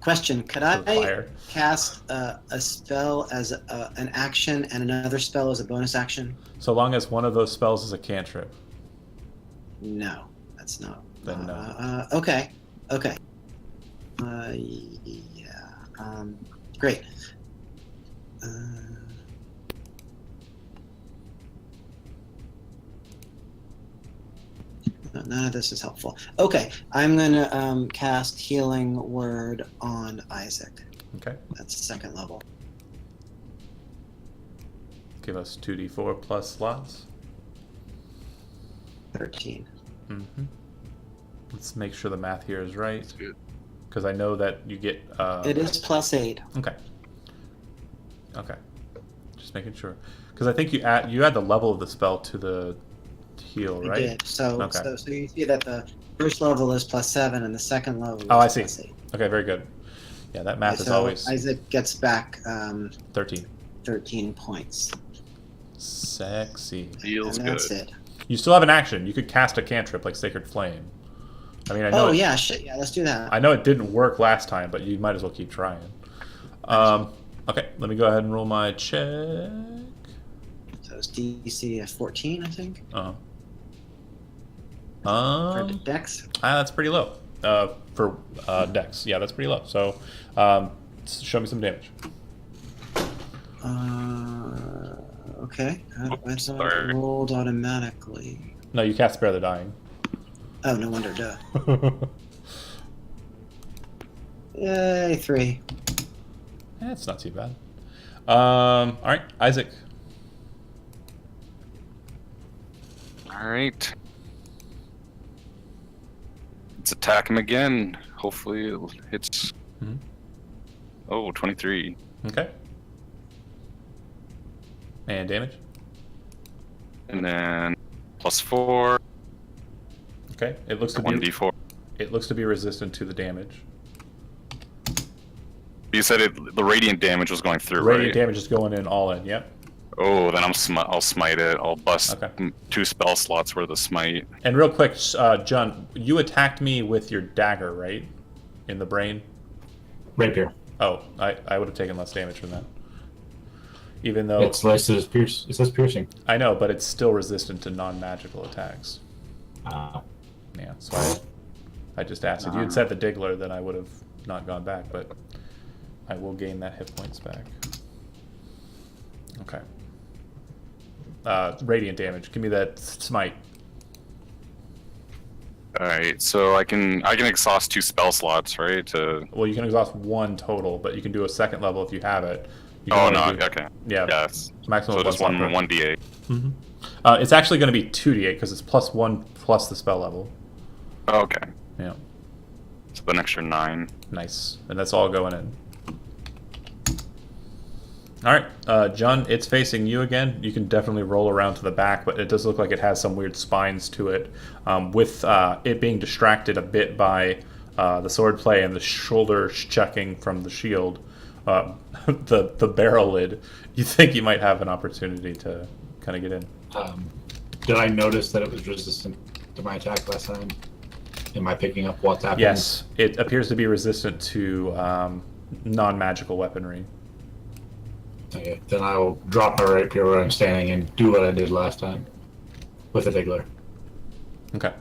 Question: Could To the I fire. cast a spell as an action and another spell as a bonus action? So long as one of those spells is a cantrip. No, that's not. Then no. Okay. Okay. Yeah. Great. None of this is helpful. Okay, I'm gonna cast Healing Word on Isaac. Okay. That's second level. Give us 2d4 plus slots. 13. Mm-hmm. Let's make sure the math here is right, That's good. because I know that you get. It is +8. Okay. Okay. Just making sure, because I think you add the level of the spell to the heal, I right? did. So, Okay. so you see that the first level is +7 and the second level is Oh, I see. +8. Okay, very good. Yeah, that math is So always Isaac gets back 13. 13 points. Sexy. Feels And that's good. it. You still have an action. You could cast a cantrip like Sacred Flame. I mean, I know. Oh, yeah, shit. Yeah, let's do that. I know it didn't work last time, but you might as well keep trying. Okay, let me go ahead and roll my check. So it's DC of 14, I think. For Dex. That's pretty low. For Dex, yeah, that's pretty low. So, show me some damage. Okay. I thought sorry. it rolled automatically. No, you cast Spare the Dying. Oh, no wonder, duh. Yay, 3. It's not too bad. All right, Isaac. All right. Let's attack him again. Hopefully it hits. Mhm. Oh, 23. Okay. And damage. And then +4, Okay. It looks to be 1d4. It looks to be resistant to the damage. You said the radiant damage was going through, Radiant right? damage is going in all in. Yep. Oh, then I'll smite it. I'll bust Okay. 2 spell slots worth of smite. And real quick, John, you attacked me with your dagger, right? In the brain. Rapier. Oh, I would have taken less damage from that. Even though It's listed as pierce. It says piercing. I know, but it's still resistant to non-magical attacks. Yeah, so I just asked. If you had said the Diggler, then I would have not gone back, but I will gain that hit points back. Okay. Radiant damage. Give me that smite. All right, so I can exhaust 2 spell slots, right? Well, you can exhaust 1 total, but you can do a second level if you have it. You can Oh only no, do- okay. Yeah. Yes. Maximum So of just one one slot per- 1d8. It's actually going to be 2d8 because it's +1 plus the spell level. Oh, okay. Yeah. So an extra 9. Nice. And that's all going in. All right, John, it's facing you again. You can definitely roll around to the back, but it does look like it has some weird spines to it. With it being distracted a bit by the sword play and the shoulder checking from the shield, the barrel lid, you think you might have an opportunity to kind of get in. Did I notice that it was resistant to my attack last time? Am I picking up what's happening? Yes, it appears to be resistant to non-magical weaponry. Okay, then I will drop my rapier where I'm standing and do what I did last time with the Diggler. Okay.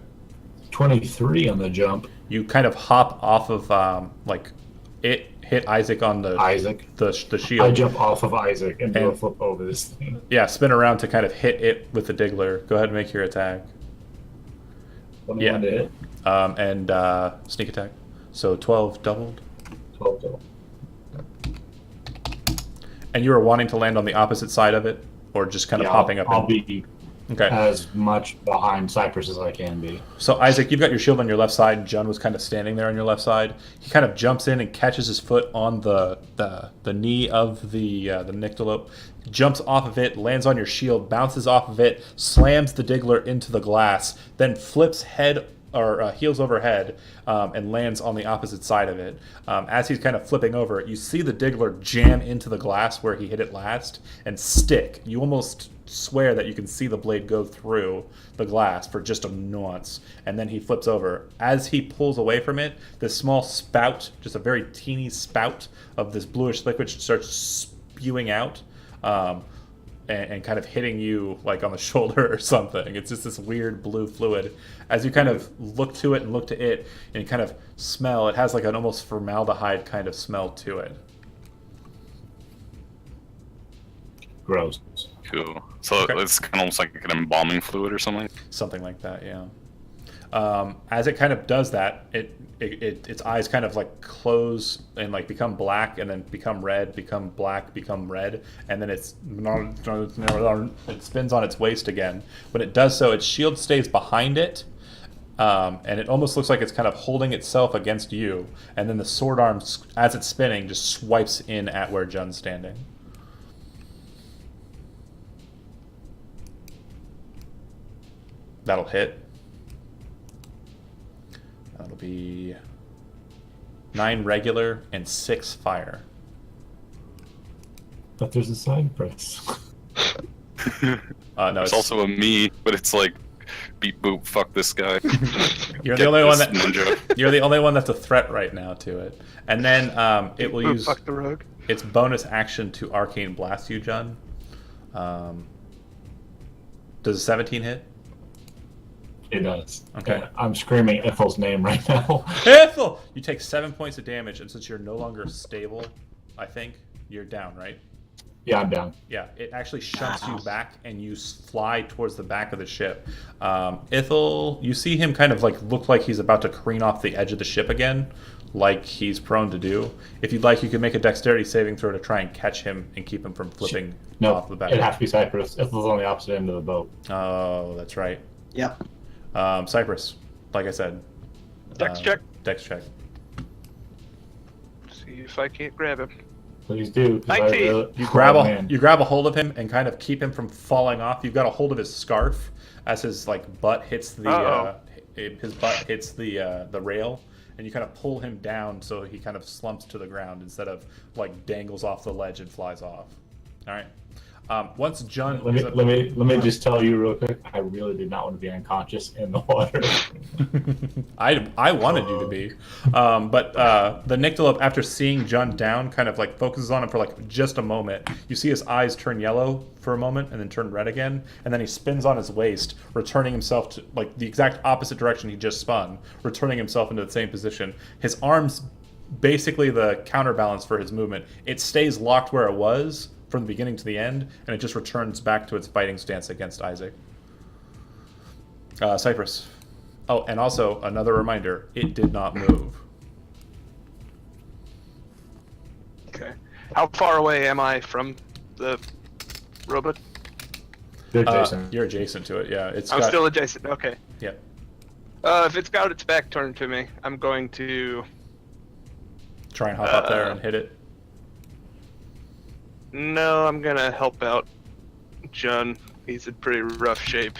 23 on the jump. You kind of hop off of like it hit Isaac on the Isaac. the I shield. jump off of Isaac and do a And- flip over this thing. Yeah, spin around to kind of hit it with the Diggler. Go ahead and make your attack. 21 to hit. And sneak attack. So 12 doubled. 12 total. And you were wanting to land on the opposite side of it, or just kind of popping up. I'll be Okay. as much behind Cypress as I can be. So Isaac, you've got your shield on your left side, and John was kind of standing there on your left side. He kind of jumps in and catches his foot on the knee of the Nyctalope, jumps off of it, lands on your shield, bounces off of it, slams the Diggler into the glass, then flips head or heels over head and lands on the opposite side of it. As he's kind of flipping over, you see the Diggler jam into the glass where he hit it last and stick. You almost swear that you can see the blade go through the glass for just a nuance, and then he flips over. As he pulls away from it, this small spout, just a very teeny spout of this bluish liquid starts spewing out. And kind of hitting you like on the shoulder or something. It's just this weird blue fluid. As you kind of look to it and look to it and kind of smell, it has like an almost formaldehyde kind of smell to it. Gross. Cool. So Okay. it's kind of almost like an embalming fluid or something. Something like that, yeah. As it kind of does that, its eyes kind of like close and like become black and then become red, become black, become red, and then it spins on its waist again. When it does so, its shield stays behind it, and it almost looks like it's kind of holding itself against you, and then the sword arm, as it's spinning, just swipes in at where Jun's standing. That'll hit. That'll be 9 regular and 6 fire. But there's a side press. No, There's also a me, but it's like beep boop, fuck this guy. you're Get the only one this that ninja. you're the only one that's a threat right now to it. And then it will use Fuck the rogue. its bonus action to arcane blast you, Jun. Does a 17 hit? It does. Okay. I'm screaming Ethel's name right now. Ethel! You take 7 points of damage, and since you're no longer stable, I think you're down, right? Yeah, I'm down. Yeah, it actually shunts you back, and you fly towards the back of the ship. Ithel, you see him kind of like look like he's about to careen off the edge of the ship again, like he's prone to do. If you'd like, you could make a dexterity saving throw to try and catch him and keep him from flipping No, off the back. it'd have to be Cypress. Ethel's on the opposite end of the boat. Oh, that's right. Yep. Cypress, like I said. Dex check. Dex check. See if I can't grab him. Please do. 'cause I 19. really- You grab man. you grab a hold of him and kind of keep him from falling off. You've got a hold of his scarf as his like butt hits the his butt hits the rail, and you kind of pull him down so he kind of slumps to the ground instead of like dangles off the ledge and flies off. All right. Once Jun, Let me just tell you real quick. I really did not want to be unconscious in the water. I wanted you to be, but the Nyctalope, after seeing Jun down, kind of like focuses on him for like just a moment. You see his eyes turn yellow for a moment and then turn red again, and then he spins on his waist, returning himself to like the exact opposite direction he just spun, returning himself into the same position. His arms, basically the counterbalance for his movement, it stays locked where it was from the beginning to the end, and it just returns back to its fighting stance against Isaac. Cypress. Oh, and also another reminder: it did not move. Okay. How far away am I from the robot? Good, Jason. You're adjacent to it. Yeah, I'm still adjacent. Okay. Yeah. If it's got its back turned to me, I'm going to. Try and hop up there and hit it. No, I'm gonna help out Jun. He's in pretty rough shape.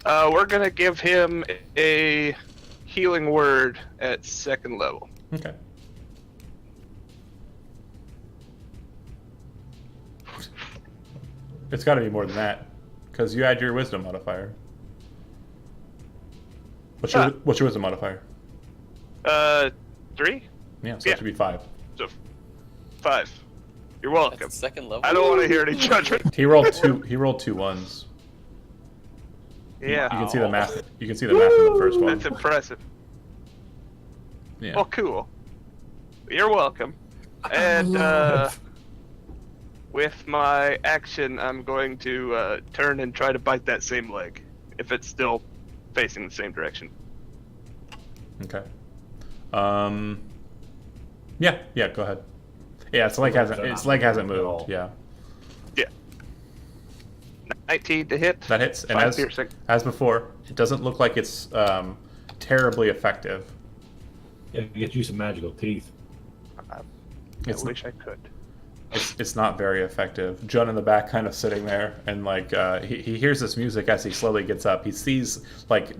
We're gonna give him a healing word at 2nd level. Okay. It's got to be more than that, because you add your wisdom modifier. What's your wisdom modifier? 3? Yeah, so it should be 5. So 5. You're welcome. That's 2nd level. I don't want to hear any judgment. He rolled 2. He rolled 2 ones. Yeah. You can see the math. You can see the math in the first one. That's impressive. Yeah. Well, cool. You're welcome. And with my action, I'm going to turn and try to bite that same leg, if it's still facing the same direction. Okay. Yeah. Go ahead. Yeah, its leg hasn't moved. Yeah. Yeah. 19 to hit. That hits, and 5 piercing. as before, it doesn't look like it's terribly effective. Yeah, get you some magical teeth. I It's wish I could. It's not very effective. Jun in the back, kind of sitting there, and like he hears this music as he slowly gets up. He sees like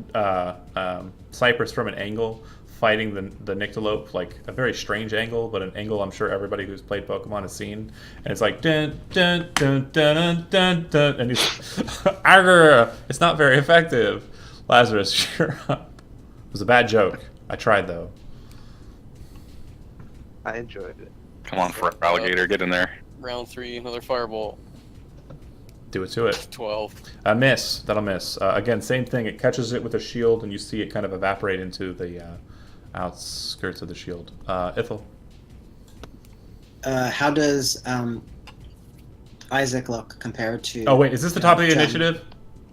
Cypress from an angle fighting the Nyctalope, like a very strange angle, but an angle I'm sure everybody who's played Pokemon has seen. And it's like dun dun dun dun dun dun, dun and he's it's not very effective. Lazarus, you're up. It was a bad joke. I tried though. I enjoyed it. Come on, for alligator, get in there. Round 3, another fireball. Do it to it. 12. A miss. That'll miss. Again, same thing. It catches it with a shield, and you see it kind of evaporate into the outskirts of the shield. Ithel. How does Isaac look compared to? Oh wait, is this the top of the Jen? initiative?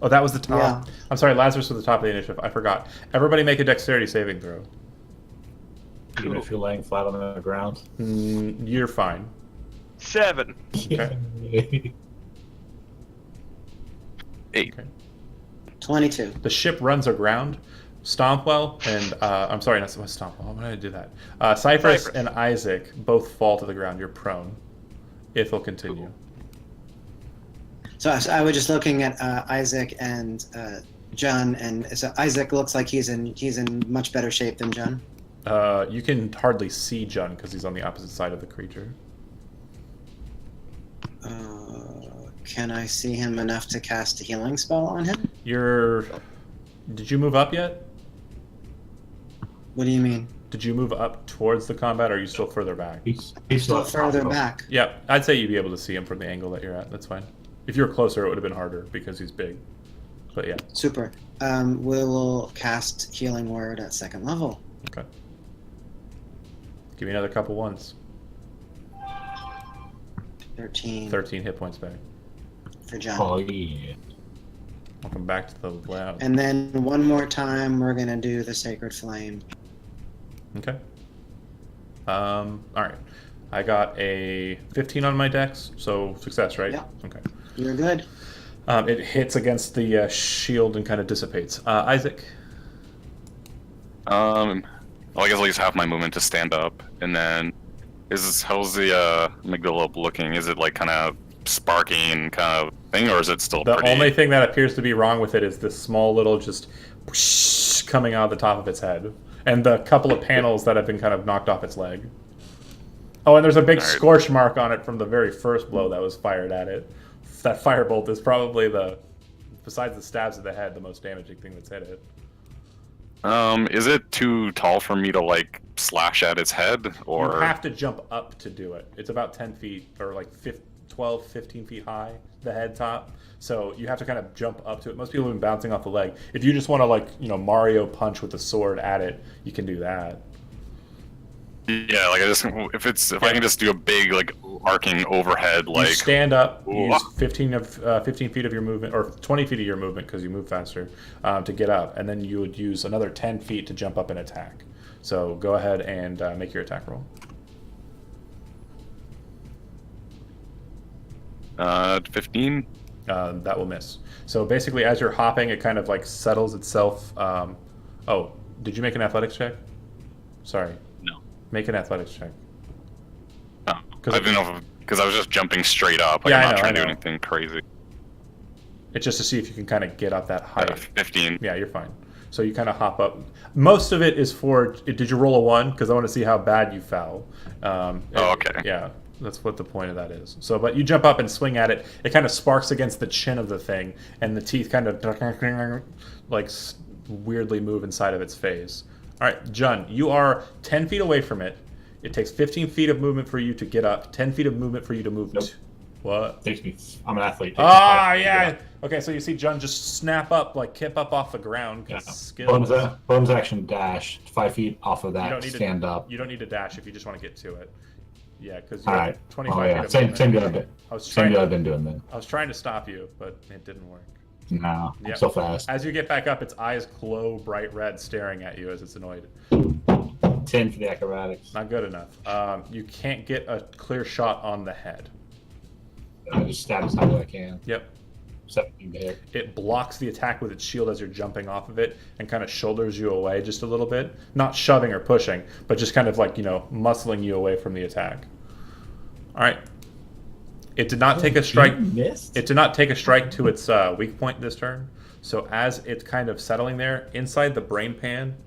Oh, that was the top. Yeah. I'm sorry, Lazarus was the top of the initiative. I forgot. Everybody make a dexterity saving throw. Even if you're laying flat on the ground. You're fine. 7. Okay. 8. Okay. 22. The ship runs aground. Stompwell and I'm sorry, not Stompwell. Why did I do that? Cypress and Isaac both fall to the ground. You're prone. Ithel, continue. So I was just looking at Isaac and John, and so Isaac looks like he's in much better shape than John. You can hardly see Jun because he's on the opposite side of the creature. Can I see him enough to cast a healing spell on him? Did you move up yet? What do you mean? Did you move up towards the combat, or are you still further back? He's Still further back. Yeah, I'd say you'd be able to see him from the angle that you're at. That's fine. If you were closer, it would have been harder because he's big. But yeah. Super. We will cast Healing Word at 2nd level. Okay. Give me another couple ones. 13 13 hit points back. for John. Oh, yeah. Welcome back to the lab. And then one more time, we're gonna do the Sacred Flame. Okay. All right. I got a 15 on my dex, so success, right? Yeah. Okay. You're good. It hits against the shield and kind of dissipates. Isaac. Well, I guess I'll use half my movement to stand up, and then how's the amygdala looking? Is it like kind of sparking kind of thing, or is it still The pretty? only thing that appears to be wrong with it is this small little just whoosh coming out of the top of its head, and the couple of panels that have been kind of knocked off its leg. Oh, and there's a big All right. scorch mark on it from the very first blow that was fired at it. That firebolt is probably besides the stabs of the head, the most damaging thing that's hit it. Is it too tall for me to like slash at its head, or You have to jump up to do it. It's about 10 feet or like 12, 15 feet high, the head top. So you have to kind of jump up to it. Most people have been bouncing off the leg. If you just want to like, Mario punch with the sword at it, you can do that. yeah, like if I can just do a big like arcing overhead, You like stand up, Ooh. use 15 feet of your movement, or 20 feet of your movement because you move faster, to get up. And then you would use another 10 feet to jump up and attack. So go ahead and make your attack roll. 15. That will miss. So basically, as you're hopping, it kind of like settles itself. Oh, did you make an athletics check? Sorry. No. Make an athletics check. No, I didn't know because I was just jumping straight up. Like Yeah, I'm I not know, trying I to do know. anything crazy. It's just to see if you can kind of get up that height. 15. Yeah, you're fine. So you kind of hop up. Most of it is for. Did you roll a 1? Because I want to see how bad you fell. Okay. Yeah, that's what the point of that is. So, but you jump up and swing at it. It kind of sparks against the chin of the thing, and the teeth kind of like weirdly move inside of its face. All right, Jun, you are 10 feet away from it. It takes 15 feet of movement for you to get up. 10 feet of movement for you to move. Nope. What? Takes me. I'm an athlete. Takes me Ah, 5 feet to yeah. get up. Okay, so you see Jun just snap up, like kip up off the ground. Yeah. Skills. Bonus action dash 5 feet off of You that. don't need Stand to, up. You don't need to dash if you just want to get to it. Yeah, because All you right. have 25 Oh feet yeah. of Same movement. deal. I've been. I was Same trying deal to, I've been doing then. I was trying to stop you, but it didn't work. No. Yep. I'm so fast. As you get back up, its eyes glow bright red, staring at you as it's annoyed. 10 for the acrobatics. Not good enough. You can't get a clear shot on the head. I just stab as high as I can. Yep. 17 to hit. It blocks the attack with its shield as you're jumping off of it and kind of shoulders you away just a little bit. Not shoving or pushing, but just kind of like, muscling you away from the attack. All right. It did not take a strike. You missed. It did not take a strike to its weak point this turn. So as it's kind of settling there inside the brain pan,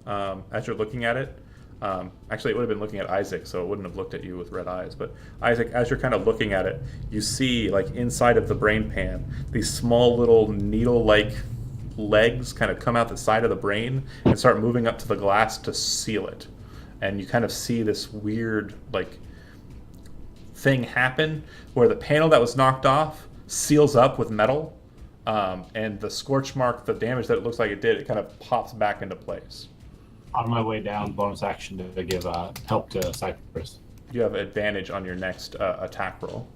as you're looking at it, actually it would have been looking at Isaac, so it wouldn't have looked at you with red eyes. But Isaac, as you're kind of looking at it, you see like inside of the brain pan these small little needle-like legs kind of come out the side of the brain and start moving up to the glass to seal it. And you kind of see this weird like thing happen where the panel that was knocked off seals up with metal, and the scorch mark, the damage that it looks like it did, it kind of pops back into place. On my way down, bonus action to give help to Cypress. You have advantage on your next attack roll,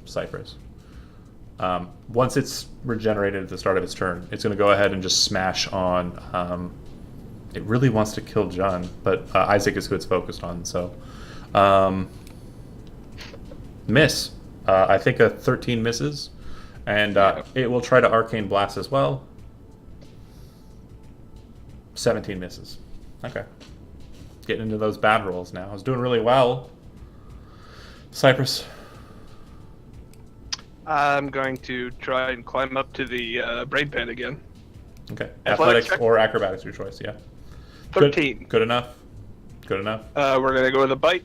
Cypress. Once it's regenerated at the start of its turn, it's going to go ahead and just smash on. It really wants to kill John, but Isaac is who it's focused on. So, miss. I think a 13 misses, and it will try to Arcane Blast as well. 17 misses. Okay. Getting into those bad rolls now. I was doing really well. Cypress. I'm going to try and climb up to the brain pan again. Okay. Athletics Athletics check? or acrobatics, your choice. Yeah. 13. Good enough. Good enough. We're going to go with a bite.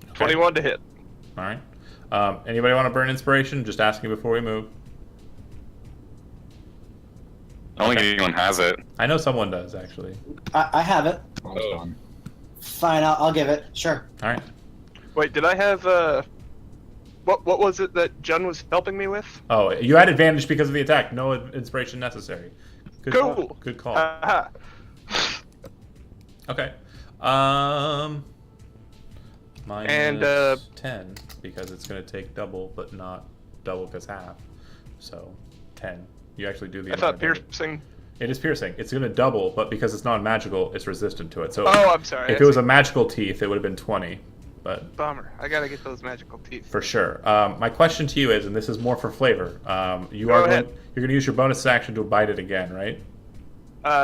Okay. 21 to hit. All right. Anybody want to burn inspiration? Just asking before we move. I don't think anyone has it. I know someone does, actually. I have it. Oh. Fine, I'll give it. Sure. All right. Wait, did I have what was it that Jen was helping me with? Oh, you had advantage because of the attack. No inspiration necessary. Good Cool. Call. Good call. Haha. Okay. Minus And, 10 because it's going to take double, but not double because half. So 10. You actually do the. I thought advantage. piercing. It is piercing. It's going to double, but because it's non-magical, it's resistant to it. So Oh, I'm sorry. if it was a magical teeth, it would have been 20. But Bummer. I gotta get those magical teeth. for sure. My question to you is, and this is more for flavor. You're Go ahead. going to use your bonus action to bite it again, right?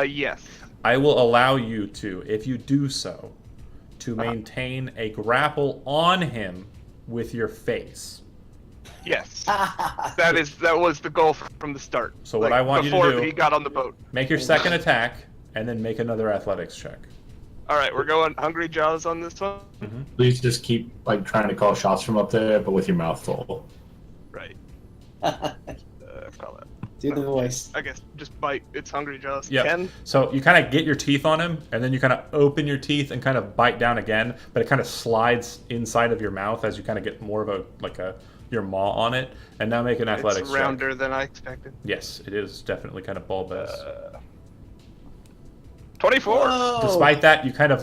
Yes. I will allow you to, if you do so, to maintain a grapple on him with your face. Yes. That was the goal from the start. So what I want you to do- before he got on the boat. Make your second attack, and then make another athletics check. All right, we're going Hungry Jaws on this one. Please just keep like trying to call shots from up there, but with your mouth full. Right. Call it. Do the voice. I guess just bite. It's Hungry Jaws. Yeah. 10. So you kind of get your teeth on him, and then you kind of open your teeth and kind of bite down again, but it kind of slides inside of your mouth as you kind of get more of your maw on it. And now make an athletics It's rounder than I expected. check. Yes, it is definitely kind of bulbous. 24. Whoa. Despite that, you kind of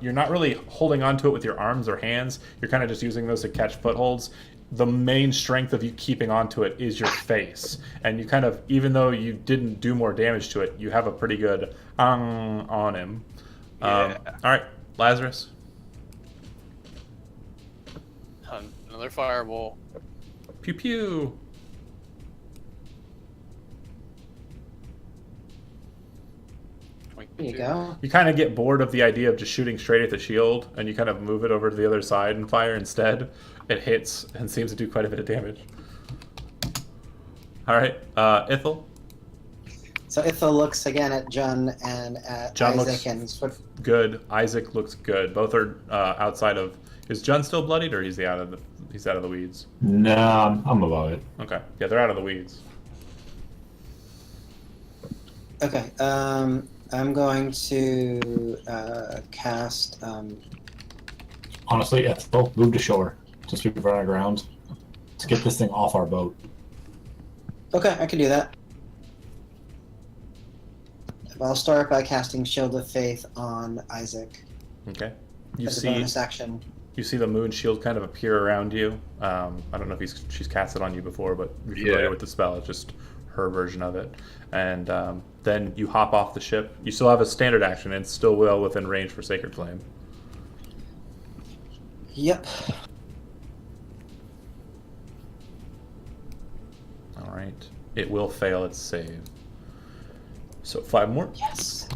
you're not really holding onto it with your arms or hands. You're kind of just using those to catch footholds. The main strength of you keeping onto it is your face. And you kind of, even though you didn't do more damage to it, you have a pretty good on him. Yeah. All right, Lazarus. Another fireball. Pew pew. There you go. You kind of get bored of the idea of just shooting straight at the shield, and you kind of move it over to the other side and fire instead. It hits and seems to do quite a bit of damage. All right, Ithel. So Ithel looks again at John and at John Isaac looks and sort of, good. Isaac looks good. Both are outside of. Is John still bloodied, or he's out of the weeds? No, I'm above it. Okay, yeah, they're out of the weeds. okay. I'm going to cast. Honestly, Ethel, move to shore. Just keep it on the ground. Let's get this thing off our boat. Okay, I can do that. I'll start by casting Shield of Faith on Isaac Okay, as a bonus action. You see the moon shield kind of appear around you. I don't know if she's cast it on you before, but you're familiar with the spell. It's just her version of it. And then you hop off the ship. You still have a standard action, and it's still well within range for Sacred Flame. Yep. All right. It will fail its save. So 5 more. Yes.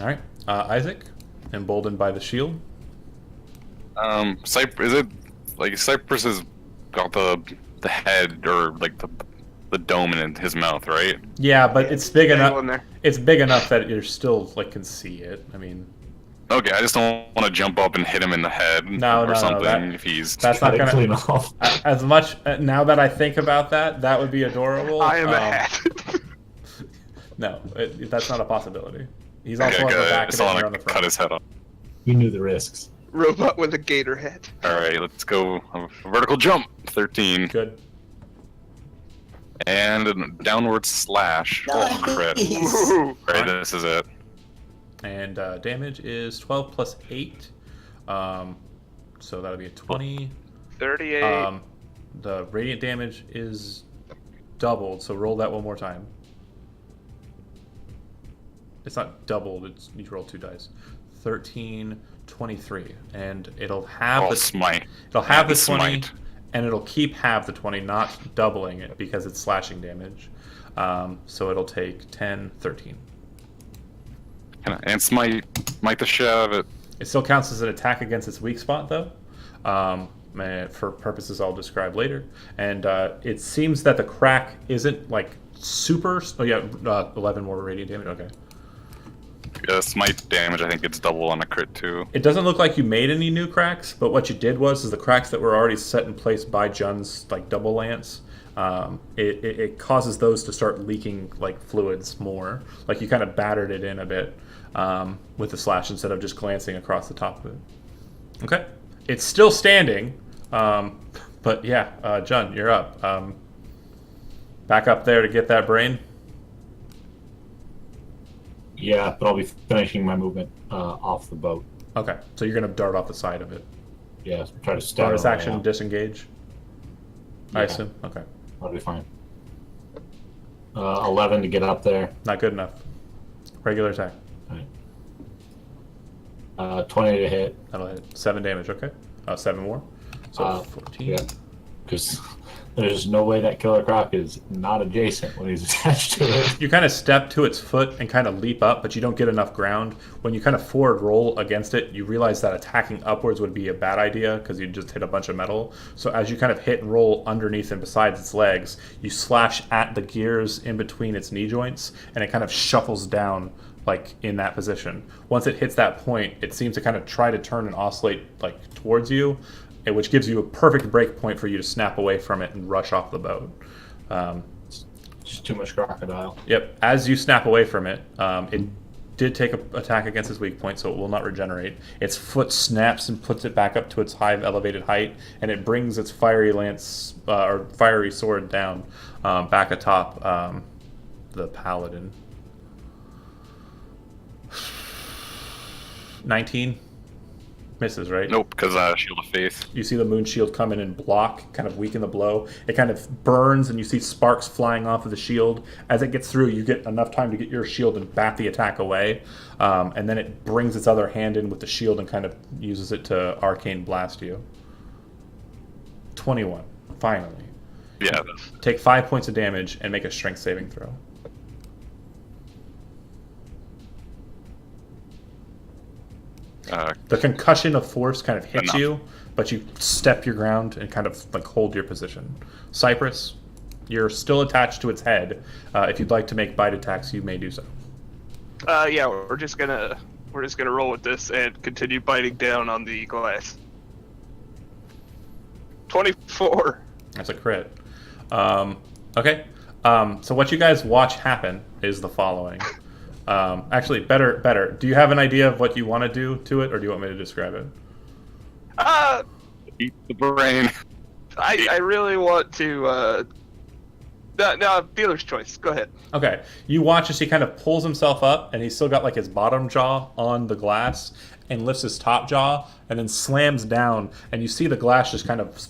All right. Isaac, emboldened by the shield. Is it like Cypress has got the head or like the dome in his mouth, right? Yeah, but it's big Angle enough. in there. It's big enough that you're still like can see it. I mean, Okay, I just don't want to jump up and hit him in the head No, or something that- if he's. that's Cut not it clean gonna. off. As much now that I think about that, that would be adorable. I am a hat. No, that's not a possibility. He's Okay, also on the good. back I of it just want and on to the cut front. his head off. We knew the risks. Robot with a gator head. All right, let's go. A vertical jump, 13, Good. and a downward slash. Oh, crit. Nice. Woo. Right, this is it. And damage is 12 plus 8. So that'll be a 20. 38. The radiant damage is doubled, so roll that one more time. It's not doubled, it's you roll 2 dice. 13, 23. And it'll have Oh, the smite. it'll have the Smite. 20 and it'll keep half the 20, not doubling it because it's slashing damage. So it'll take 10, 13. And smite the shit out of it. It still counts as an attack against its weak spot, though, for purposes I'll describe later. And it seems that the crack isn't like super. Oh yeah, 11 more radiant damage. Okay. Smite damage, I think it's double on a crit too. It doesn't look like you made any new cracks, but what you did was the cracks that were already set in place by Jun's like double lance. It causes those to start leaking like fluids more. Like you kind of battered it in a bit with the slash instead of just glancing across the top of it. Okay, it's still standing, but yeah, Jun, you're up. Back up there to get that brain. Yeah, but I'll be finishing my movement off the boat. Okay, so you're gonna dart off the side of it. Yeah, so try to stab Bonus my way action, out. disengage. I Yeah. assume. Okay, That'll be fine. 11 to get up there. not good enough. Regular attack. 20 to hit. That'll hit 7 damage. Okay, 7 more. So 14. Yeah, because there's no way that killer croc is not adjacent when he's attached to it. You kind of step to its foot and kind of leap up, but you don't get enough ground. When you kind of forward roll against it, you realize that attacking upwards would be a bad idea because you just hit a bunch of metal. So as you kind of hit and roll underneath and besides its legs, you slash at the gears in between its knee joints, and it kind of shuffles down like in that position. Once it hits that point, it seems to kind of try to turn and oscillate like towards you, which gives you a perfect break point for you to snap away from it and rush off the boat. Just too much crocodile. Yep. As you snap away from it, it did take an attack against its weak point, so it will not regenerate. Its foot snaps and puts it back up to its high elevated height, and it brings its fiery lance or fiery sword down back atop the paladin. 19 misses, right? Nope, because Shield of Faith. You see the moon shield come in and block, kind of weaken the blow. It kind of burns, and you see sparks flying off of the shield. As it gets through, you get enough time to get your shield and bat the attack away. And then it brings its other hand in with the shield and kind of uses it to arcane blast you. 21, finally. Yeah. Take 5 points of damage and make a strength saving throw. The concussion of force kind of hits Enough. you, but you step your ground and kind of like hold your position. Cypress, you're still attached to its head. If you'd like to make bite attacks, you may do so. Yeah, we're just gonna roll with this and continue biting down on the glass. 24. That's a crit. Okay. So what you guys watch happen is the following. Actually, better. Do you have an idea of what you want to do to it, or do you want me to describe it? Eat the brain. I really want to. No, dealer's choice. Go ahead. Okay. You watch as he kind of pulls himself up, and he's still got like his bottom jaw on the glass, and lifts his top jaw, and then slams down, and you see the glass just kind of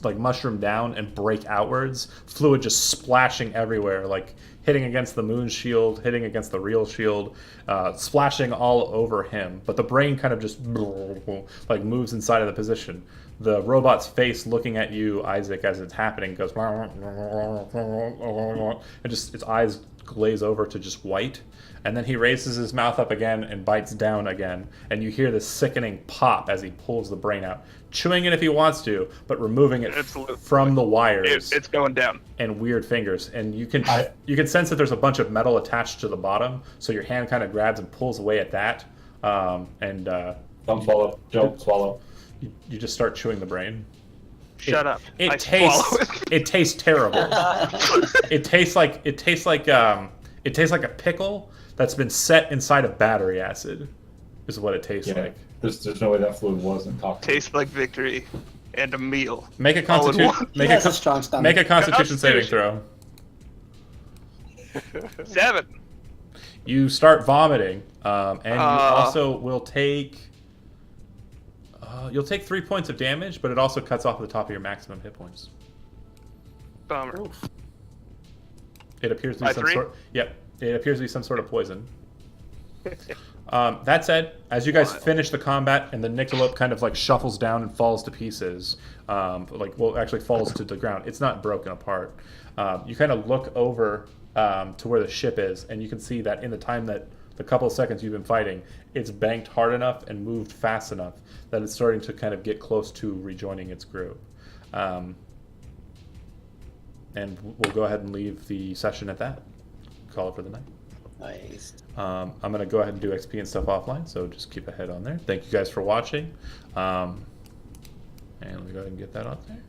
like mushroom down and break outwards, fluid just splashing everywhere, like hitting against the moon shield, hitting against the real shield, splashing all over him. But the brain kind of just like moves inside of the position. The robot's face looking at you, Isaac, as it's happening goes, and just its eyes glaze over to just white. And then he raises his mouth up again and bites down again. And you hear this sickening pop as he pulls the brain out. Chewing it if he wants to, but removing it from the wires. It's going down. And weird fingers. And you can sense that there's a bunch of metal attached to the bottom. So your hand kind of grabs and pulls away at that. Don't swallow. Don't swallow. You just start chewing the brain. Shut up. It tastes terrible. It tastes like a pickle that's been set inside of battery acid, is what it tastes like. There's no way that fluid wasn't toxic. Tastes like victory and a meal. Make a constitution. Make a strong stomach. Make a constitution saving throw. 7. You start vomiting, and you also will take. You'll take 3 points of damage, but it also cuts off the top of your maximum hit points. Bummer. It appears to be By some 3? sort. Yep. It appears to be some sort of poison. That said, as you guys finish the combat and the Niccolo kind of like shuffles down and falls to pieces, actually falls to the ground. It's not broken apart. You kind of look over to where the ship is, and you can see that in the time that the couple of seconds you've been fighting, it's banked hard enough and moved fast enough that it's starting to kind of get close to rejoining its group. And we'll go ahead and leave the session at that. Call it for the night. Nice. I'm going to go ahead and do XP and stuff offline, so just keep a head on there. Thank you guys for watching. And let me go ahead and get that out there.